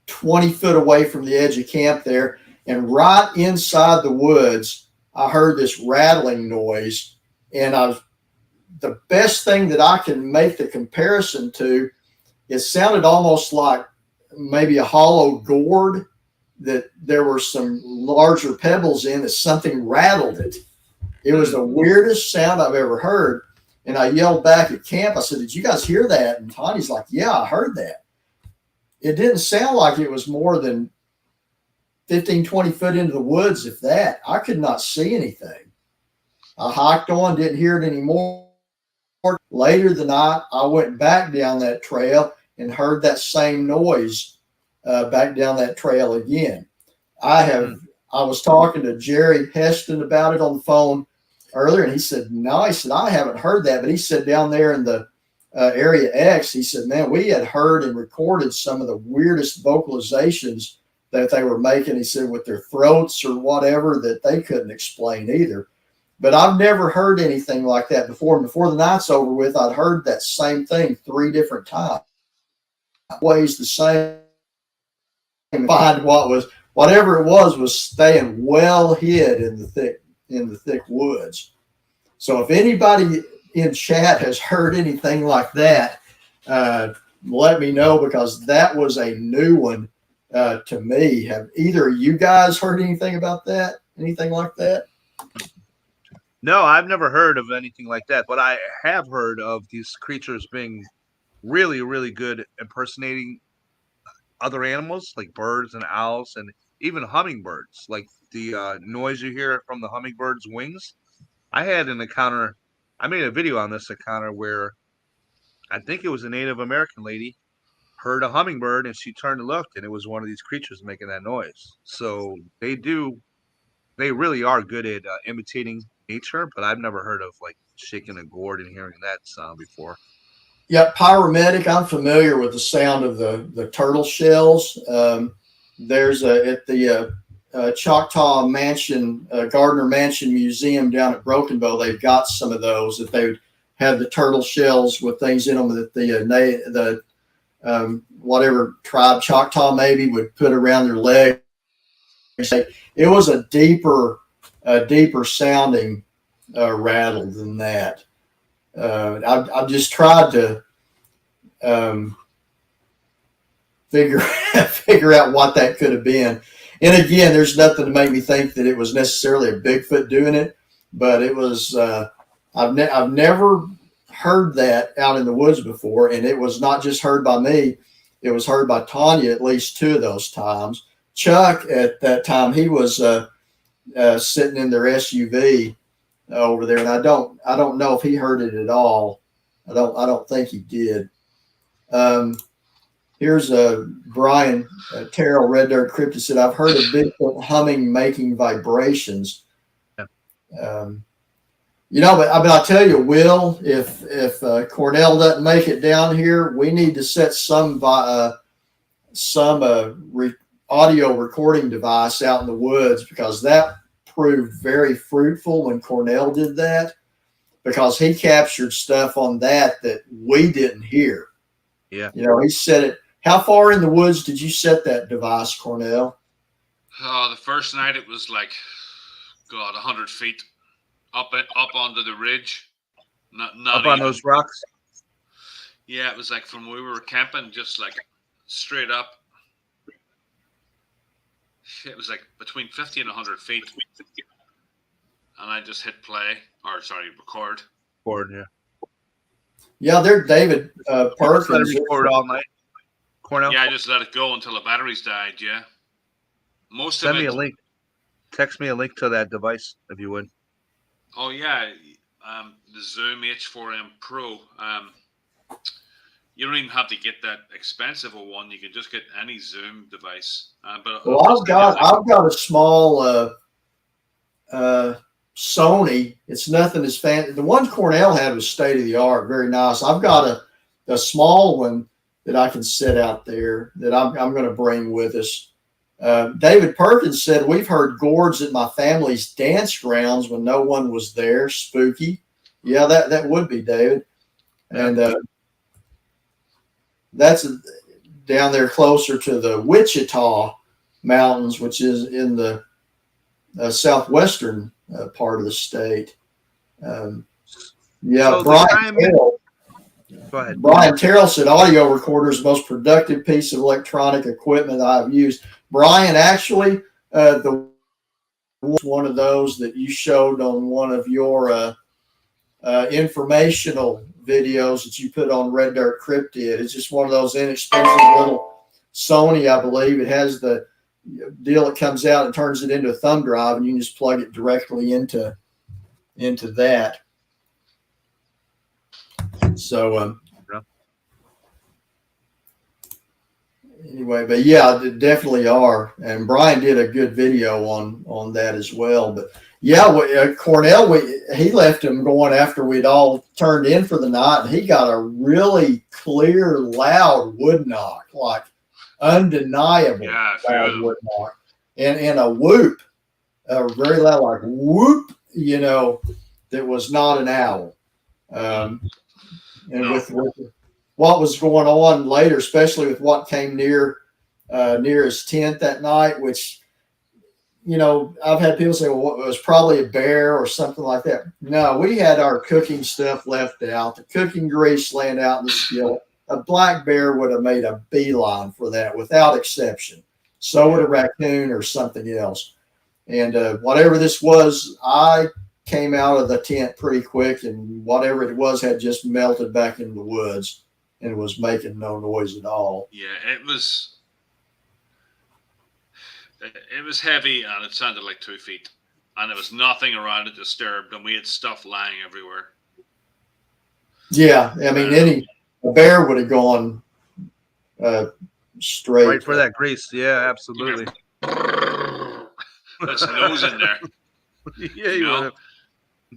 20 foot away from the edge of camp there. And right inside the woods, I heard this rattling noise. And the best thing that I can make the comparison to, it sounded almost like maybe a hollow gourd that there were some larger pebbles in, that something rattled it. It was the weirdest sound I've ever heard. And I yelled back at camp. I said, "Did you guys hear that?" And Tanya's like, "Yeah, I heard that." It didn't sound like it was more than 15, 20 foot into the woods, if that. I could not see anything. I hiked on, didn't hear it anymore. Later the night, I went back down that trail and heard that same noise back down that trail again. I was talking to Jerry Heston about it on the phone earlier, and he said, "No," he said, "I haven't heard that." But he said down there in the Area X, he said, "Man, we had heard and recorded some of the weirdest vocalizations that they were making." He said with their throats or whatever that they couldn't explain either. But I've never heard anything like that before. And before the night's over with, I'd heard that same thing 3 different times. Always the same. Find whatever it was staying well hid in the thick woods. So if anybody in chat has heard anything like that, let me know, because that was a new one to me. Have either of you guys heard anything about that? Anything like that? No, I've never heard of anything like that, but I have heard of these creatures being really, really good impersonating other animals like birds and owls and even hummingbirds. Like the noise you hear from the hummingbird's wings. I had an encounter. I made a video on this encounter where I think it was a Native American lady heard a hummingbird and she turned and looked, and it was one of these creatures making that noise. So they really are good at imitating nature, but I've never heard of like shaking a gourd and hearing that sound before. Yeah, pyrometic. I'm familiar with the sound of the turtle shells. There's at the Choctaw Mansion, Gardner Mansion Museum down at Broken Bow. They've got some of those that they would have the turtle shells with things in them that the whatever tribe, Choctaw maybe, would put around their leg. It was a deeper sounding rattle than that. I've just tried to figure out what that could have been. And again, there's nothing to make me think that it was necessarily a Bigfoot doing it, but it was. I've never heard that out in the woods before, and it was not just heard by me; it was heard by Tanya at least 2 of those times. Chuck at that time, he was sitting in their SUV over there, and I don't know if he heard it at all. I don't think he did. Here's Brian Terrell, Red Dirt Cryptid, said, "I've heard of Bigfoot humming, making vibrations." Yeah. But I'll tell you, Will, if Cornell doesn't make it down here, we need to set some audio recording device out in the woods, because that proved very fruitful when Cornell did that, because he captured stuff on that we didn't hear. Yeah. He set it. How far in the woods did you set that device, Cornell? The first night it was like, 100 feet up onto the ridge. Not up even, on those rocks. Yeah, it was like from where we were camping, just like straight up. It was like between 50 and 100 feet. And I just hit play, record. Record, yeah. Yeah, they're David Perkins. Let it record all night. Cornell? Yeah, I just let it go until the batteries died, yeah. Send me a link. Text me a link to that device, if you would. Oh, yeah. The Zoom H4n Pro. You don't even have to get that expensive a one. You can just get any zoom device. Well, I've got a small Sony. It's nothing as fancy. The one Cornell had was state of the art, very nice. I've got a small one that I can set out there that I'm going to bring with us. David Perkins said, we've heard gourds at my family's dance grounds when no one was there. Spooky. Yeah, that would be, David. And that's down there closer to the Wichita Mountains, which is in the southwestern part of the state. So Brian Terrell said, audio recorder is the most productive piece of electronic equipment I've used. Brian, actually, the one of those that you showed on one of your informational videos that you put on Red Dirt Cryptid. It's just one of those inexpensive little Sony, I believe. It has the deal that comes out and turns it into a thumb drive, and you can just plug it directly into that. So anyway, but yeah, they definitely are. And Brian did a good video on that as well. But yeah, Cornell, he left him going after we'd all turned in for the night, and he got a really clear, loud wood knock, like undeniable loud wood knock, and a whoop, very loud, like whoop, that was not an owl. With what was going on later, especially with what came near his tent that night, which, I've had people say, well, it was probably a bear or something like that. No, we had our cooking stuff left out, the cooking grease laying out in the skillet. A black bear would have made a beeline for that without exception. So would a raccoon or something else. And whatever this was, I came out of the tent pretty quick, and whatever it was had just melted back into the woods and was making no noise at all. Yeah, it was heavy, and it sounded like 2 feet, and there was nothing around it disturbed, and we had stuff lying everywhere. Yeah, I mean, a bear would have gone straight right for that grease. Yeah, absolutely. That's nose in there. Yeah, you would have.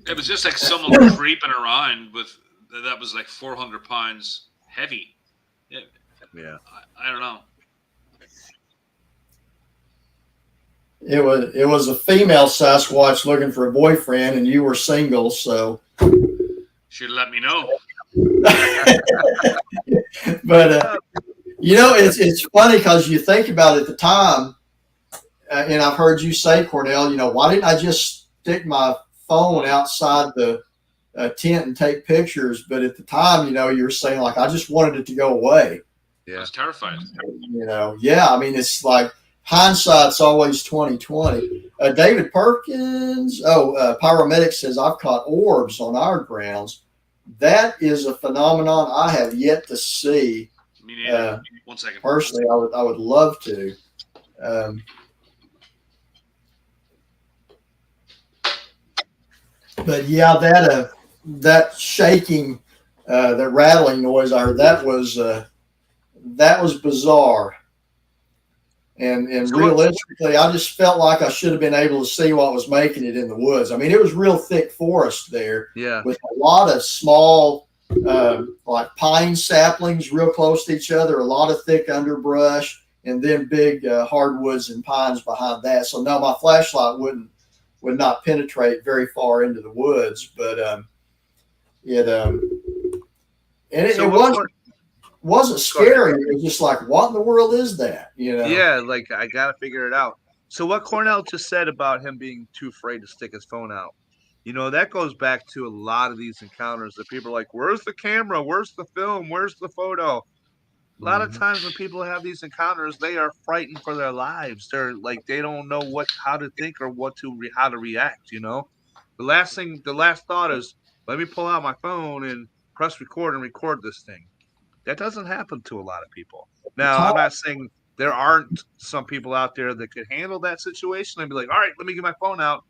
It was just like someone creeping around that was like 400 pounds heavy. Yeah. I don't know. It was a female Sasquatch looking for a boyfriend, and you were single, so should let me know. But it's funny because you think about it at the time, and I've heard you say, Cornell, why didn't I just stick my phone outside the tent and take pictures? But at the time, you were saying, like, I just wanted it to go away. Yeah, I was terrified. Yeah, I mean, it's like hindsight's always 20/20. David Perkins, Pyromedic says, I've caught orbs on our grounds. That is a phenomenon I have yet to see. Me neither. 1 second. Personally, I would love to. But yeah, that shaking, that rattling noise I heard, that was bizarre. And realistically, I just felt like I should have been able to see what was making it in the woods. I mean, it was real thick forest there, with a lot of small, like pine saplings real close to each other, a lot of thick underbrush, and then big hardwoods and pines behind that. So no, my flashlight would not penetrate very far into the woods, but it wasn't scary. It was just like, what in the world is that? Yeah, like I gotta figure it out. So what Cornell just said about him being too afraid to stick his phone out, that goes back to a lot of these encounters that people are like, where's the camera? Where's the film? Where's the photo? A lot of times when people have these encounters, they are frightened for their lives. They're like, they don't know how to think or how to react. The last thought is, let me pull out my phone and press record and record this thing. That doesn't happen to a lot of people. Now, I'm not saying there aren't some people out there that could handle that situation and be like, all right, let me get my phone out.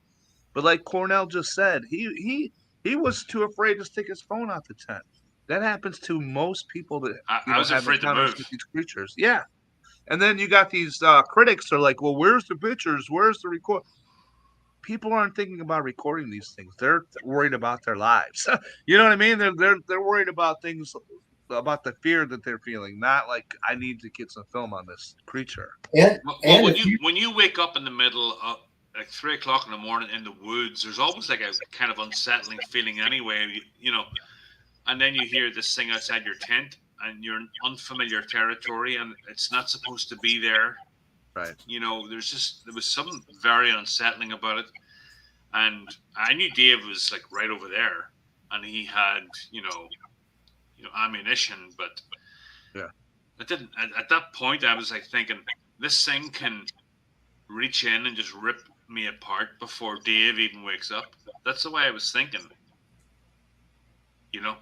But like Cornell just said, he was too afraid to stick his phone out the tent. That happens to most people that I was have afraid to encounters move. with these creatures. Yeah, and then you got these critics are like, well, where's the pictures? Where's the record? People aren't thinking about recording these things. They're worried about their lives. You know what I mean? They're worried about things, about the fear that they're feeling, not like I need to get some film on this creature. Well, And if you when you wake up in the middle of like 3 o'clock in the morning in the woods, there's always like a kind of unsettling feeling anyway. And then you hear this thing outside your tent, and you're in unfamiliar territory, and it's not supposed to be there. Right. There was something very unsettling about it. And I knew Dave was like right over there, and he had ammunition, but Yeah. it didn't. At that point, I was like thinking, this thing can reach in and just rip me apart before Dave even wakes up. That's the way I was thinking. Yeah.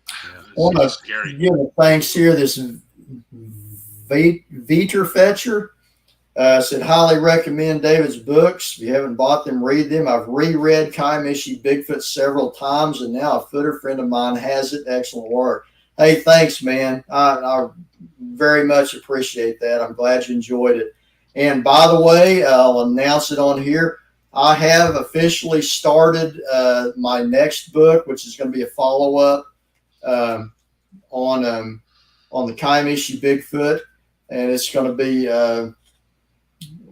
It's want to scary. give a thanks here. This Viter Fetcher said, highly recommend David's books. If you haven't bought them, read them. I've reread Kiamichi Bigfoot several times, and now a footer friend of mine has it. Excellent work. Hey, thanks, man. I very much appreciate that. I'm glad you enjoyed it. And by the way, I'll announce it on here. I have officially started my next book, which is going to be a follow-up on the Kiamichi Bigfoot, and it's going to be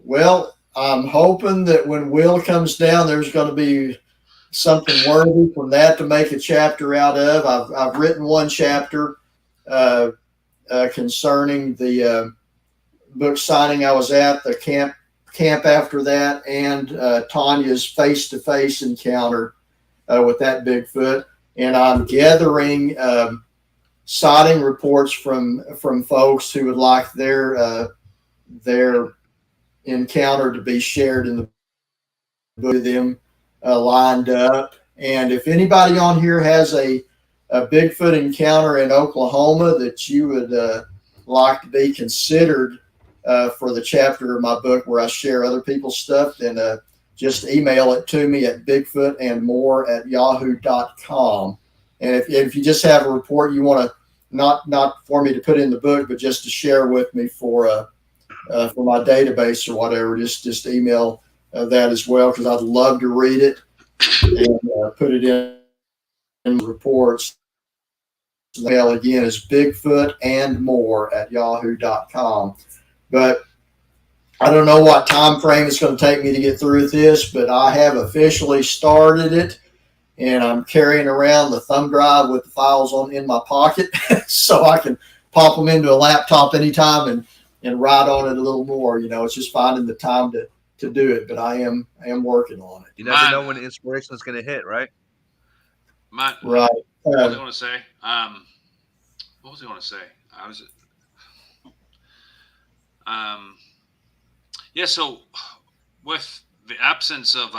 well, I'm hoping that when Will comes down, there's going to be something worthy from that to make a chapter out of. I've written one chapter concerning the book signing I was at, the camp after that, and Tanya's face-to-face encounter with that Bigfoot. And I'm gathering sighting reports from folks who would like their encounter to be shared in the book with them lined up. And if anybody on here has a Bigfoot encounter in Oklahoma that you would like to be considered for the chapter of my book where I share other people's stuff, then just email it to me at bigfootandmore@yahoo.com. And if you just have a report you want to, not for me to put in the book, but just to share with me for my database or whatever, just email that as well, because I'd love to read it and put it in reports. The email again is bigfootandmore@yahoo.com. But I don't know what time frame it's going to take me to get through this, but I have officially started it, and I'm carrying around the thumb drive with the files in my pocket so I can pop them into a laptop anytime and write on it a little more. It's just finding the time to do it, but I am working on it. You never know when inspiration is going to hit, right? Right. What was I going to say? What was I going to say? So with the absence of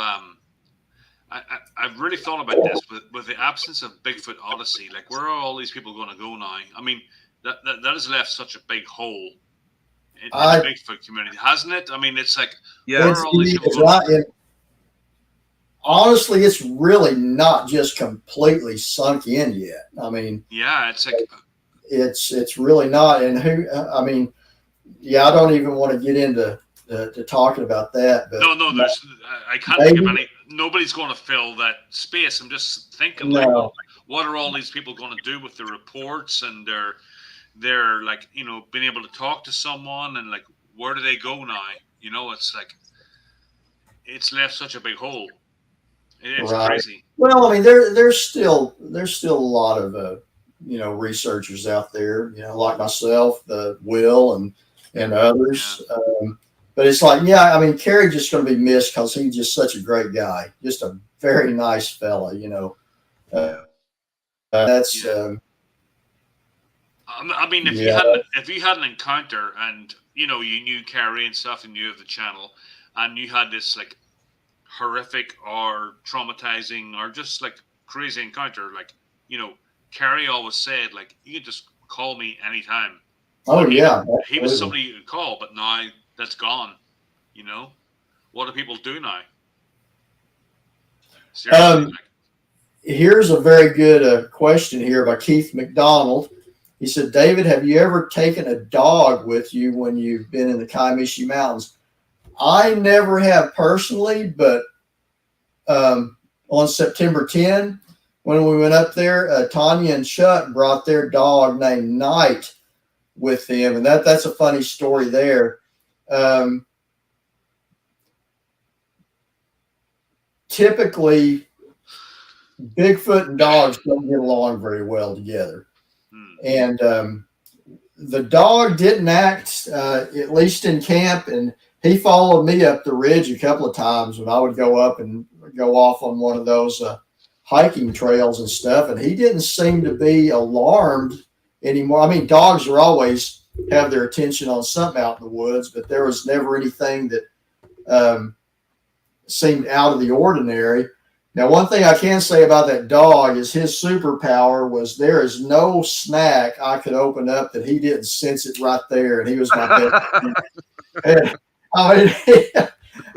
I've really thought about this with the absence of Bigfoot Odyssey. Like, where are all these people going to go now? I mean, that has left such a big hole in the Bigfoot community, hasn't it? I mean, it's like, where are all these people going? Honestly, it's really not just completely sunk in yet. I mean, yeah, it's like it's really not. And I don't even want to get into to talking about that. But no, I can't think of any. Nobody's going to fill that space. I'm just thinking, like, what are all these people going to do with the reports and their like, being able to talk to someone, and like, where do they go now? It's like, it's left such a big hole. It's crazy. Well, I mean, there's still a lot of researchers out there, like myself, Will and others. Yeah. But it's like, I mean, Kerry just going to be missed because he's just such a great guy, just a very nice fella, that's. I mean, if you had an encounter and you knew Kerry and stuff, and you have the channel, and you had this like horrific or traumatizing or just like crazy encounter, like Kerry always said, like, you can just call me anytime. Oh, yeah. He was somebody you could call, but now that's gone. What do people do now? Seriously, here's a very good question here by Keith McDonald. He said, David, have you ever taken a dog with you when you've been in the Kiamichi Mountains? I never have personally, but on September 10, when we went up there, Tanya and Chuck brought their dog named Knight with them, and that's a funny story there. Typically, Bigfoot and dogs don't get along very well together. And the dog didn't act, at least in camp, and he followed me up the ridge a couple of times when I would go up and go off on one of those hiking trails and stuff, and he didn't seem to be alarmed anymore. I mean, dogs are always have their attention on something out in the woods, but there was never anything that seemed out of the ordinary. Now, one thing I can say about that dog is his superpower was there is no snack I could open up that he didn't sense it right there, and he was my best friend. And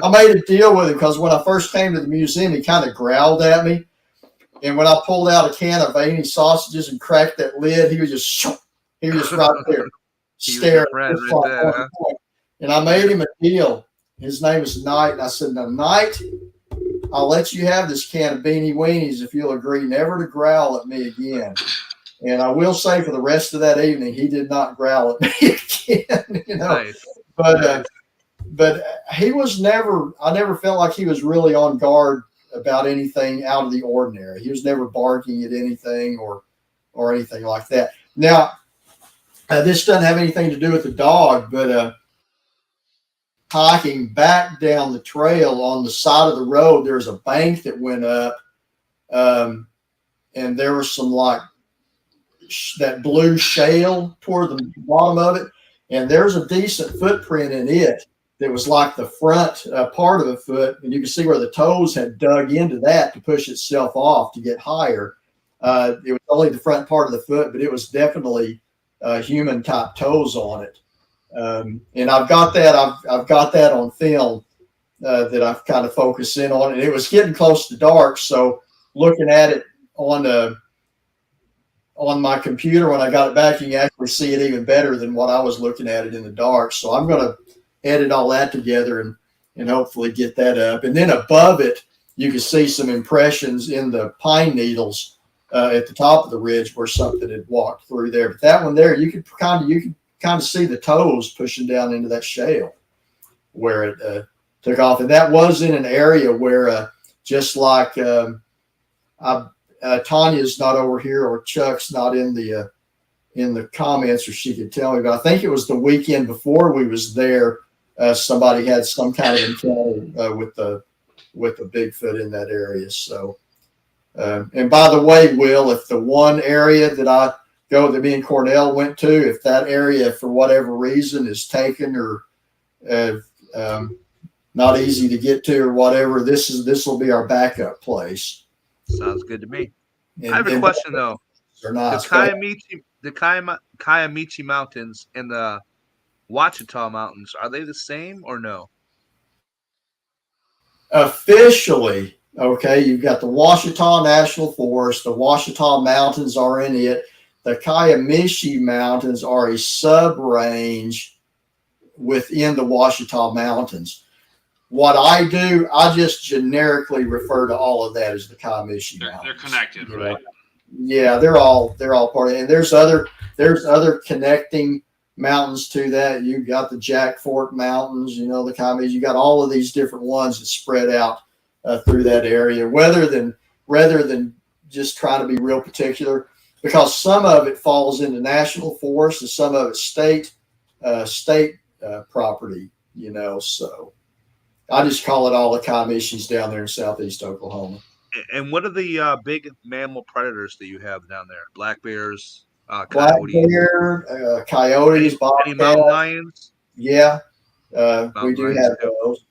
I made a deal with him because when I first came to the museum, he kind of growled at me. And when I pulled out a can of veiny sausages and cracked that lid, he was just right there staring. Right there, huh? And I made him a deal. His name is Knight. And I said, now, Knight, I'll let you have this can of beanie weenies if you'll agree never to growl at me again. And I will say for the rest of that evening, he did not growl at me again. Nice. But he was I never felt like he was really on guard about anything out of the ordinary. He was never barking at anything or anything like that. Now, this doesn't have anything to do with the dog, but hiking back down the trail on the side of the road, there's a bank that went up, and there was some like that blue shale toward the bottom of it, and there's a decent footprint in it that was like the front part of the foot, and you can see where the toes had dug into that to push itself off to get higher. It was only the front part of the foot, but it was definitely human type toes on it. And I've got that on film that I've kind of focused in on, and it was getting close to dark. So looking at it on my computer when I got it back, you can actually see it even better than what I was looking at it in the dark. So I'm going to edit all that together and hopefully get that up. And then above it, you can see some impressions in the pine needles at the top of the ridge where something had walked through there. But that one there, you could kind of see the toes pushing down into that shale where it took off. And that was in an area where just like Tanya's not over here or Chuck's not in the comments, or she could tell me, but I think it was the weekend before we was there. Somebody had some kind of encounter with the Bigfoot in that area. So, and by the way, Will, if the one area that me and Cornell went to, if that area for whatever reason is taken or not easy to get to or whatever, this will be our backup place. Sounds good to me. And, I have a question though. Nice. The Kiamichi Mountains and the Ouachita Mountains, are they the same or no? Officially, okay, you've got the Ouachita National Forest. The Ouachita Mountains are in it. The Kiamichi Mountains are a sub-range within the Ouachita Mountains. What I do, I just generically refer to all of that as the Kiamichi Mountains. They're connected, right? Yeah, they're all part of it. And there's other connecting mountains to that. You got the Jack Fork Mountains, the Kiamichi. You got all of these different ones that spread out through that area, rather than just trying to be real particular, because some of it falls into national forest and some of it's state property. So I just call it all the Kiamichis down there in southeast Oklahoma. And what are the big mammal predators that you have down there? Black bears, Black coyotes, bear, coyotes, any mountain lions? Yeah, we do have those.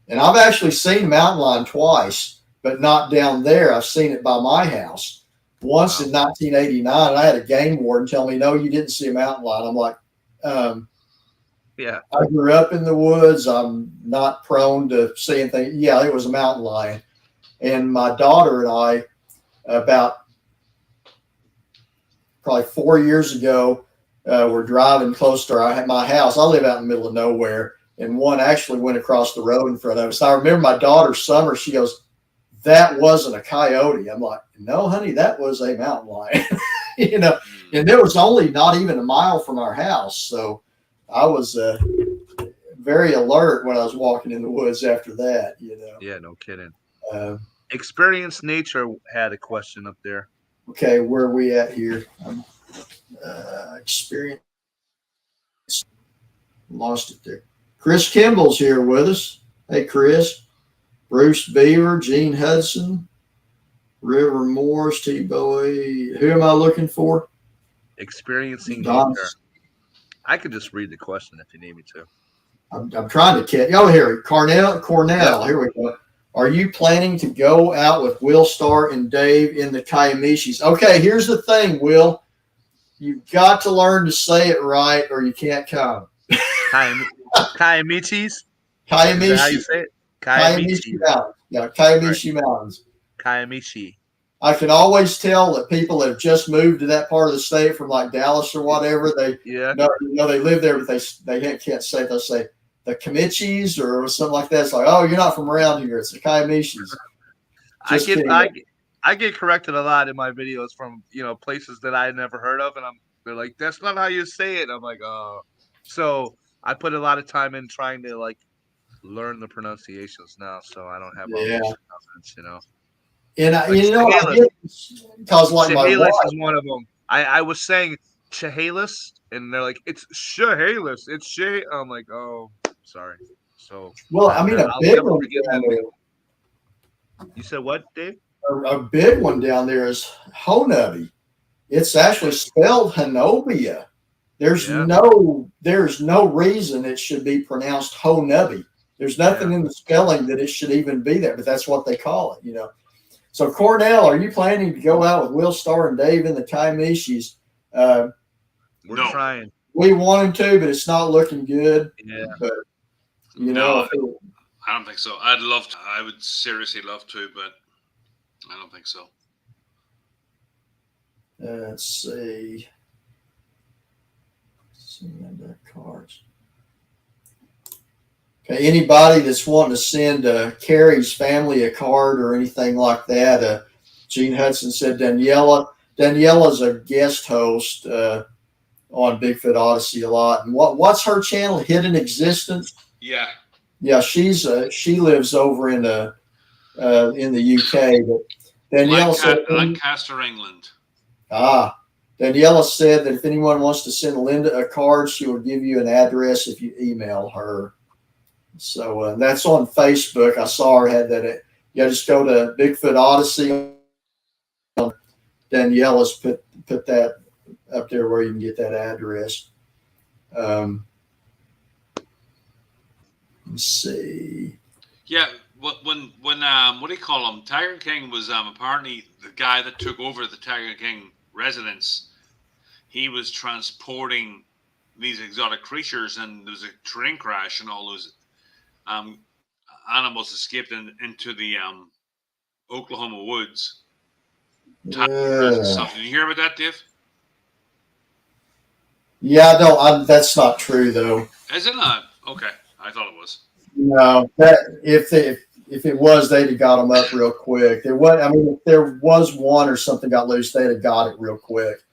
And I've actually seen mountain lion twice, but not down there. I've seen it by my house. Once in 1989, I had a game warden tell me, "No, you didn't see a mountain lion." I'm like, yeah. I grew up in the woods. I'm not prone to seeing things. Yeah, it was a mountain lion. And my daughter and I, about probably 4 years ago, were driving close to my house. I live out in the middle of nowhere, and one actually went across the road in front of us. I remember my daughter, Summer, she goes, "That wasn't a coyote." I'm like, "No, honey, that was a mountain lion." You know, and there was only not even a mile from our house. So I was very alert when I was walking in the woods after that, you know. Yeah, no kidding. Uh, Experience Nature had a question up there. okay, where are we at here? Experience. Lost it there. Chris Kimball's here with us. Hey, Chris. Bruce Beaver, Gene Hudson, River Morris, T-Boy. Who am I looking for? Experiencing Don. Nature. I could just read the question if you need me to. I'm trying to catch. Oh, here, Cornell. Yeah. Here we go. Are you planning to go out with Willstar and Dave in the Kiamichis? Okay, here's the thing, Will. You've got to learn to say it right, or you can't come. Kiamichis? Kiamichi. Is that how you say it? Kiamichi Mountains. Yeah, Kiamichi Mountains. Kiamichi. I can always tell that people that have just moved to that part of the state from like Dallas or whatever. They they live there, but they can't say it. They'll say the Kamichis or something like that. It's like, oh, you're not from around here. It's the Kiamichis. I get corrected a lot in my videos from places that I never heard of, and they're like, "That's not how you say it." I'm like, "Oh," so I put a lot of time in trying to like learn the pronunciations now, so I don't have all these comments, And like because like my Chehalis wife is one of them. I was saying Chehalis, and they're like, "It's Chehalis. It's Shay." I'm like, "Oh, sorry." So I mean, a big one down there. You said what, Dave? A big one down there is Honubby. It's actually spelled Hanobia. There's no reason it should be pronounced Honubby. There's nothing in the spelling that it should even be there, but that's what they call it, So Cornell, are you planning to go out with Willstar and Dave in the Kiamichis? We're trying. We wanted to, but it's not looking good. Yeah. But I don't think so. I'd love to. I would seriously love to, but I don't think so. Let's see. Cards. Okay, anybody that's wanting to send Kerry's family a card or anything like that, Gene Hudson said Daniela's a guest host on Bigfoot Odyssey a lot. And what's her channel? Hidden Existence? Yeah. Yeah, she lives over in the UK. But Daniela Lancaster, England. Daniela said that if anyone wants to send Linda a card, she will give you an address if you email her. So that's on Facebook. I saw her had that. Just go to Bigfoot Odyssey. Daniela's put that up there where you can get that address. Let's see. Yeah, when what do you call him? Tiger King was apparently the guy that took over the Tiger King residence. He was transporting these exotic creatures, and there was a train crash, and all those animals escaped into the Oklahoma woods. Did you hear about that, Dave? Yeah, no, that's not true though. Is it not? Okay, I thought it was. No, that if it was, they'd have got them up real quick. If there was one or something got loose, they'd have got it real quick.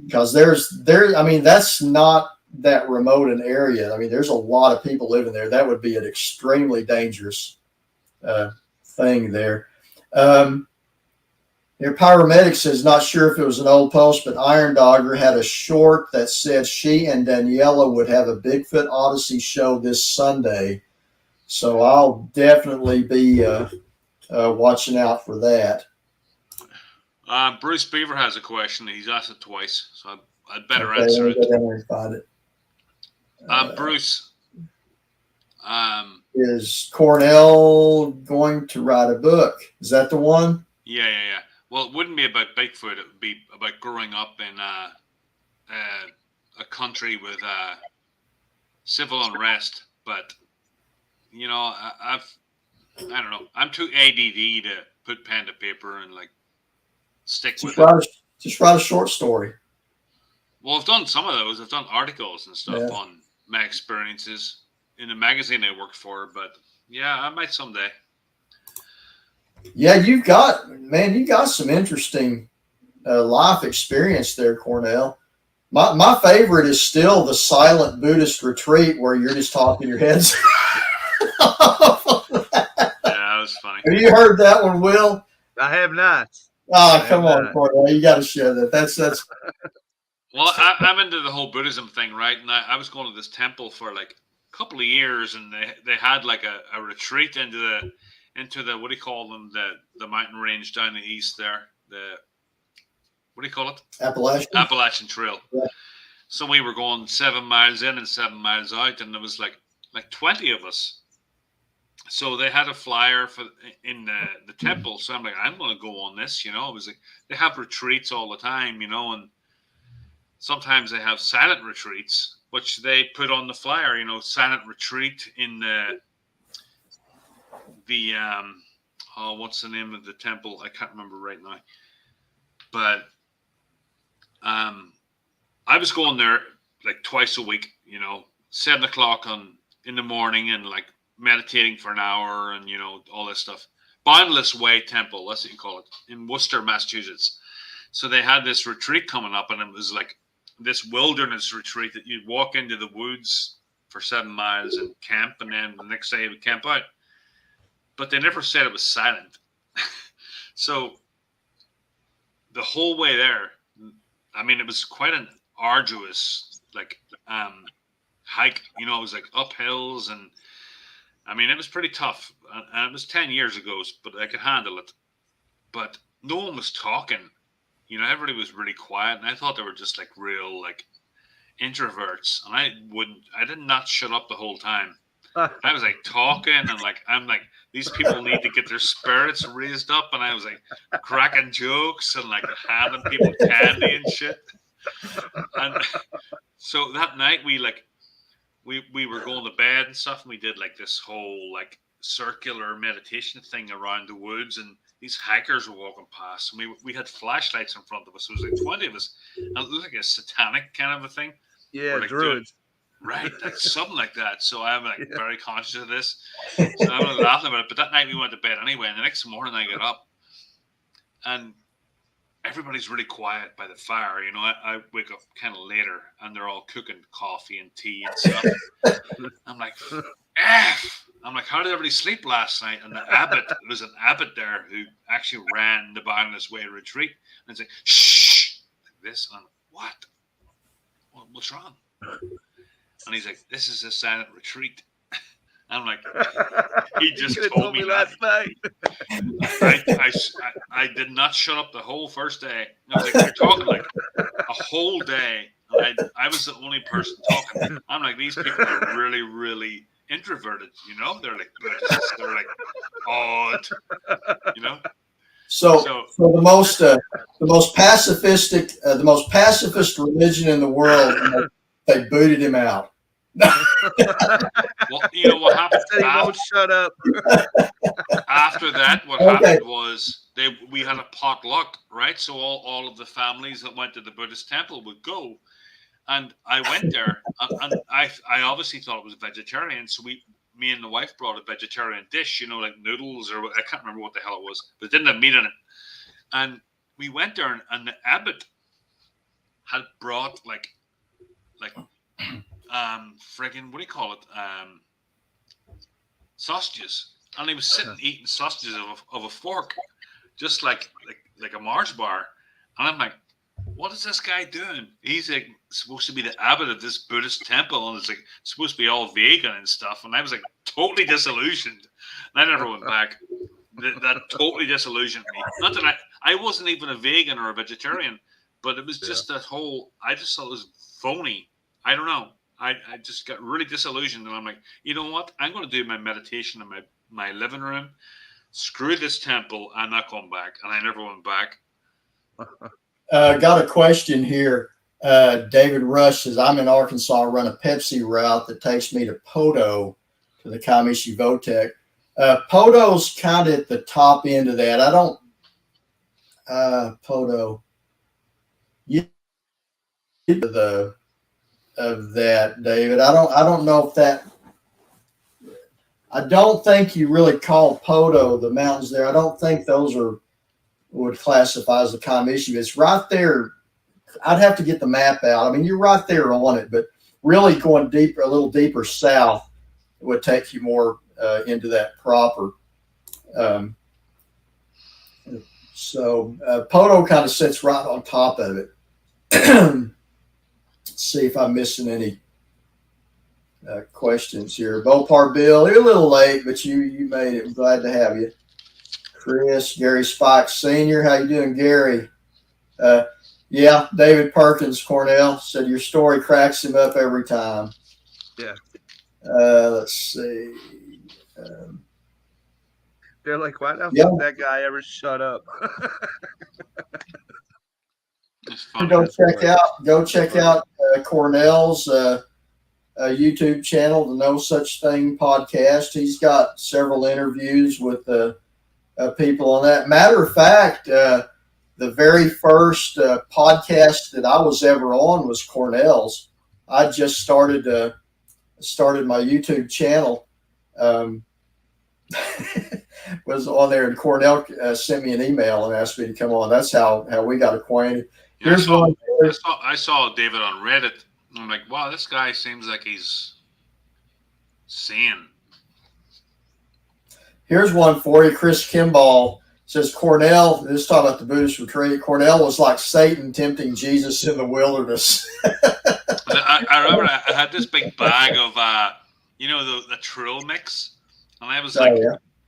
Because that's not that remote an area. There's a lot of people living there. That would be an extremely dangerous thing there. Your paramedic says, not sure if it was an old post, but Iron Dogger had a short that said she and Daniela would have a Bigfoot Odyssey show this Sunday. So I'll definitely be watching out for that. Bruce Beaver has a question. He's asked it twice, so I'd better answer it. Go down there and find it. Bruce. Is Cornell going to write a book? Is that the one? Yeah. Well, it wouldn't be about Bigfoot. It would be about growing up in a country with civil unrest. But I don't know. I'm too ADD to put pen to paper and like stick Just with write it. just write a short story. Well, I've done some of those. I've done articles and stuff Yeah. on my experiences in the magazine I worked for. But yeah, I might someday. Yeah, you got some interesting life experience there, Cornell. My favorite is still the silent Buddhist retreat where you're just talking your heads. Yeah, that was funny. Have you heard that one, Will? I have not. Oh, come on, Cornell. You got to share that. That's Well, I'm into the whole Buddhism thing, right? And I was going to this temple for like a couple of years, and they had like a retreat into the what do you call them, the mountain range down the east there, the what do you call it, Appalachian Trail. Yeah. So we were going 7 miles in and 7 miles out, and there was like 20 of us. So they had a flyer in the temple. So I'm like, I'm going to go on this. It was like they have retreats all the time, and sometimes they have silent retreats, which they put on the flyer. Silent retreat in the what's the name of the temple? I can't remember right now. But I was going there like twice a week. 7 o'clock in the morning and like meditating for an hour and all this stuff. Boundless Way Temple, that's what you call it, in Worcester, Massachusetts. So they had this retreat coming up, and it was like this wilderness retreat that you'd walk into the woods for 7 miles and camp, and then the next day you would camp out. But they never said it was silent. So the whole way there, I mean, it was quite an arduous hike. It was like up hills, and I mean, it was pretty tough. And it was 10 years ago, but I could handle it. But no one was talking. Everybody was really quiet, and I thought they were just like real like introverts. And I did not shut up the whole time. I was like talking, and like I'm like, these people need to get their spirits raised up, and I was like cracking jokes and like handing people candy and shit. And so that night we were going to bed and stuff, and we did like this whole like circular meditation thing around the woods, and these hikers were walking past, and we had flashlights in front of us. It was like 20 of us, and it looked like a satanic kind of a thing. Yeah, like druids. Right, like something like that. So I'm like very conscious of this. So I'm laughing about it. But that night we went to bed anyway, and the next morning I get up, and everybody's really quiet by the fire. I wake up kind of later, and they're all cooking coffee and tea and stuff. I'm like, F! I'm like, how did everybody sleep last night? And there was an abbot there who actually ran the Boundless Way retreat, and said, shh, like this. And I'm like, what? What's wrong? And he's like, this is a silent retreat. I'm like, he just told me last night. I did not shut up the whole first day. I was like, you're talking like a whole day. And I was the only person talking. I'm like, these people are really, really introverted. They're like Buddhists. They're like odd. So the most pacifist religion in the world, they booted him out. Well, what happened? He won't shut up. After that, what happened was we had a potluck, right? So all of the families that went to the Buddhist temple would go, and I went there, and I obviously thought it was vegetarian. So me and the wife brought a vegetarian dish, like noodles, or I can't remember what the hell it was, but it didn't have meat in it. And we went there, and the abbot had brought like friggin' what do you call it? Sausages, and he was sitting eating sausages of a fork, just like a Mars bar. And I'm like, what is this guy doing? He's like supposed to be the abbot of this Buddhist temple, and it's like supposed to be all vegan and stuff. And I was like totally disillusioned. And I never went back. That totally disillusioned me. Not that I wasn't even a vegan or a vegetarian, but it was just that whole. I just thought it was phony. I don't know. I just got really disillusioned, and I'm like, you know what? I'm going to do my meditation in my living room. Screw this temple. I'm not going back. And I never went back. Got a question here. David Rush says, I'm in Arkansas, run a Pepsi route that takes me to Poto, to the Kiamichi Votech. Podo's kind of at the top end of that. I don't. Podo. You of that, David. I don't know if that. I don't think you really call Podo the mountains there. I don't think those would classify as the Kiamichi. It's right there. I'd have to get the map out. I mean, you're right there on it, but really going deeper, a little deeper south, would take you more into that proper. So Podo kind of sits right on top of it. Let's see if I'm missing any questions here. Bopar Bill, you're a little late, but you made it. I'm glad to have you. Chris, Gary Spike Sr., how you doing, Gary? Yeah, David Perkins, Cornell, said your story cracks him up every time. Yeah. Let's see. They're like, why the fuck that guy ever shut up? Go check out Cornell's YouTube channel, the No Such Thing podcast. He's got several interviews with people on that. Matter of fact, the very first podcast that I was ever on was Cornell's. I just started my YouTube channel. Was on there, and Cornell sent me an email and asked me to come on. That's how we got acquainted. Yeah, I saw David on Reddit. I'm like, wow, this guy seems like he's sane. Here's one for you. Chris Kimball says Cornell, this is talking about the Buddhist retreat. Cornell was like Satan tempting Jesus in the wilderness. I remember I had this big bag of, the Trill mix. And I was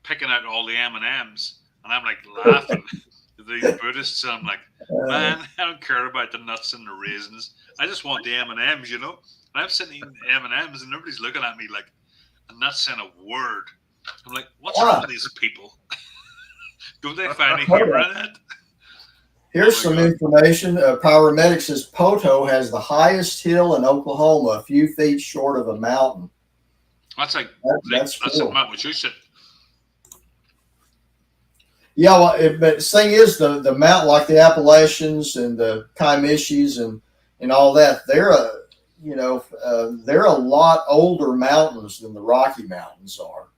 picking out all the M&Ms. And I'm like laughing at these Buddhists. And I'm like, man, I don't care about the nuts and the raisins. I just want the M&Ms, And I'm sitting eating M&Ms and nobody's looking at me like, I'm not saying a word. I'm like, what's wrong with these people? Don't they find me humor in it? Here's some information. Paramedic says Poto has the highest hill in Oklahoma, a few feet short of a mountain. That's like that's cool. Mount Wachusett. Yeah, well, but the thing is, the mountain, like the Appalachians and the Kiamichis and all that, they're a lot older mountains than the Rocky Mountains are.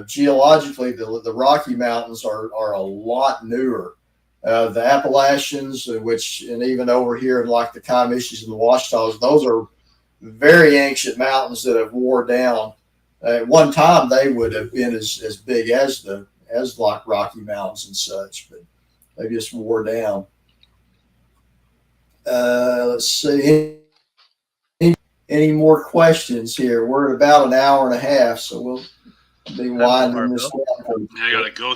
Geologically, the Rocky Mountains are a lot newer. The Appalachians, and even over here in like the Kiamichis and the Ouachita's, those are very ancient mountains that have wore down. At one time, they would have been as big as like Rocky Mountains and such, but they just wore down. Let's see. Any more questions here? We're at about an hour and a half, so we'll be winding this down. I gotta go.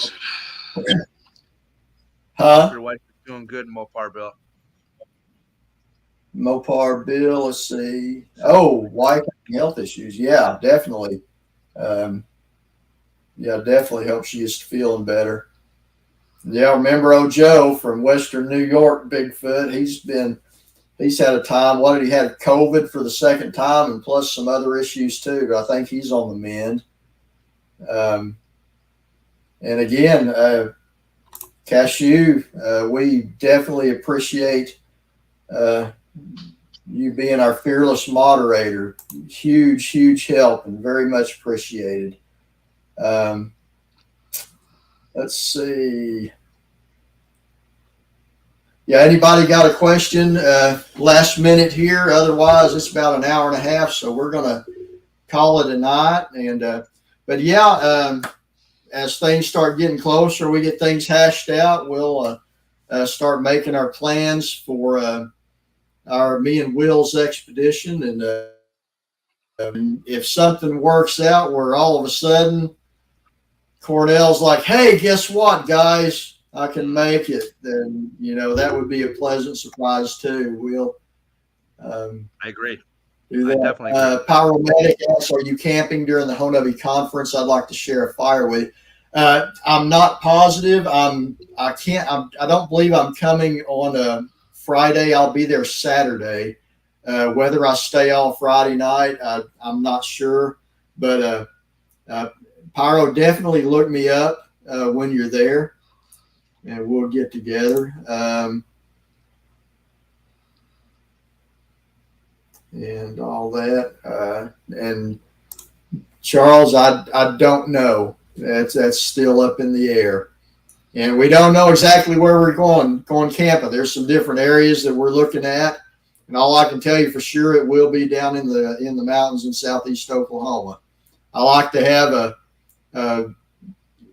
Huh? Your wife is doing good, Mopar Bill. Mopar Bill, let's see. Oh, wife having health issues. Yeah, definitely. Definitely hope she is feeling better. Yeah, remember old Joe from Western New York, Bigfoot. He's had a time. What did he have? COVID for the second time, and plus some other issues too. But I think he's on the mend. And again, Cashew, we definitely appreciate you being our fearless moderator. Huge help and very much appreciated. Let's see. Yeah, anybody got a question last minute here? Otherwise, it's about an hour and a half, so we're going to call it a night. As things start getting closer, we get things hashed out, we'll start making our plans for me and Will's expedition. And if something works out where all of a sudden Cornell's like, hey, guess what, guys? I can make it. Then, that would be a pleasant surprise too. We'll I agree. Do that. I definitely agree. Pyromedic asks, are you camping during the Honabi conference? I'd like to share a fire with you. I'm not positive. I don't believe I'm coming on a Friday. I'll be there Saturday. Whether I stay all Friday night, I'm not sure. But Pyro, definitely look me up when you're there, and we'll get together. And all that. And Charles, I don't know. That's still up in the air. And we don't know exactly where we're going camping. There's some different areas that we're looking at. And all I can tell you for sure, it will be down in the mountains in southeast Oklahoma. I like to have a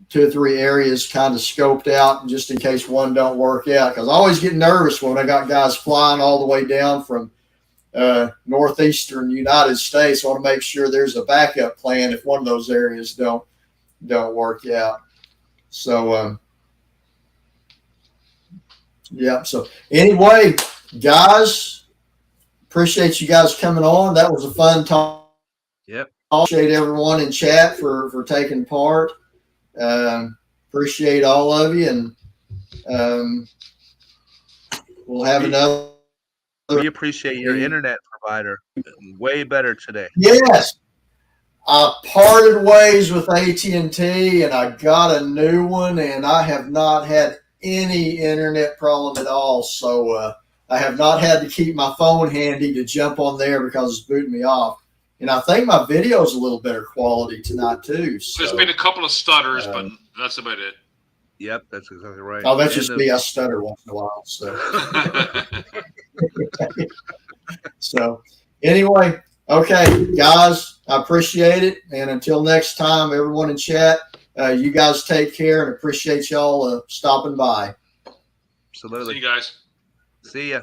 2 or 3 areas kind of scoped out just in case one don't work out. Because I always get nervous when I got guys flying all the way down from northeastern United States. I want to make sure there's a backup plan if one of those areas don't work out. So yeah. So anyway, guys, appreciate you guys coming on. That was a fun talk. Yep. Appreciate everyone in chat for taking part. Appreciate all of you, and we'll have another. We appreciate your internet provider. Way better today. Yes. I parted ways with AT&T and I got a new one, and I have not had any internet problem at all. So I have not had to keep my phone handy to jump on there because it's booting me off. And I think my video is a little better quality tonight too. So, there's been a couple of stutters, but that's about it. Yep, that's exactly right. Oh, that's just me. I stutter once in a while. So, so anyway, okay, guys, I appreciate it. And until next time, everyone in chat, you guys take care and appreciate y'all stopping by. Absolutely. See you guys. See ya.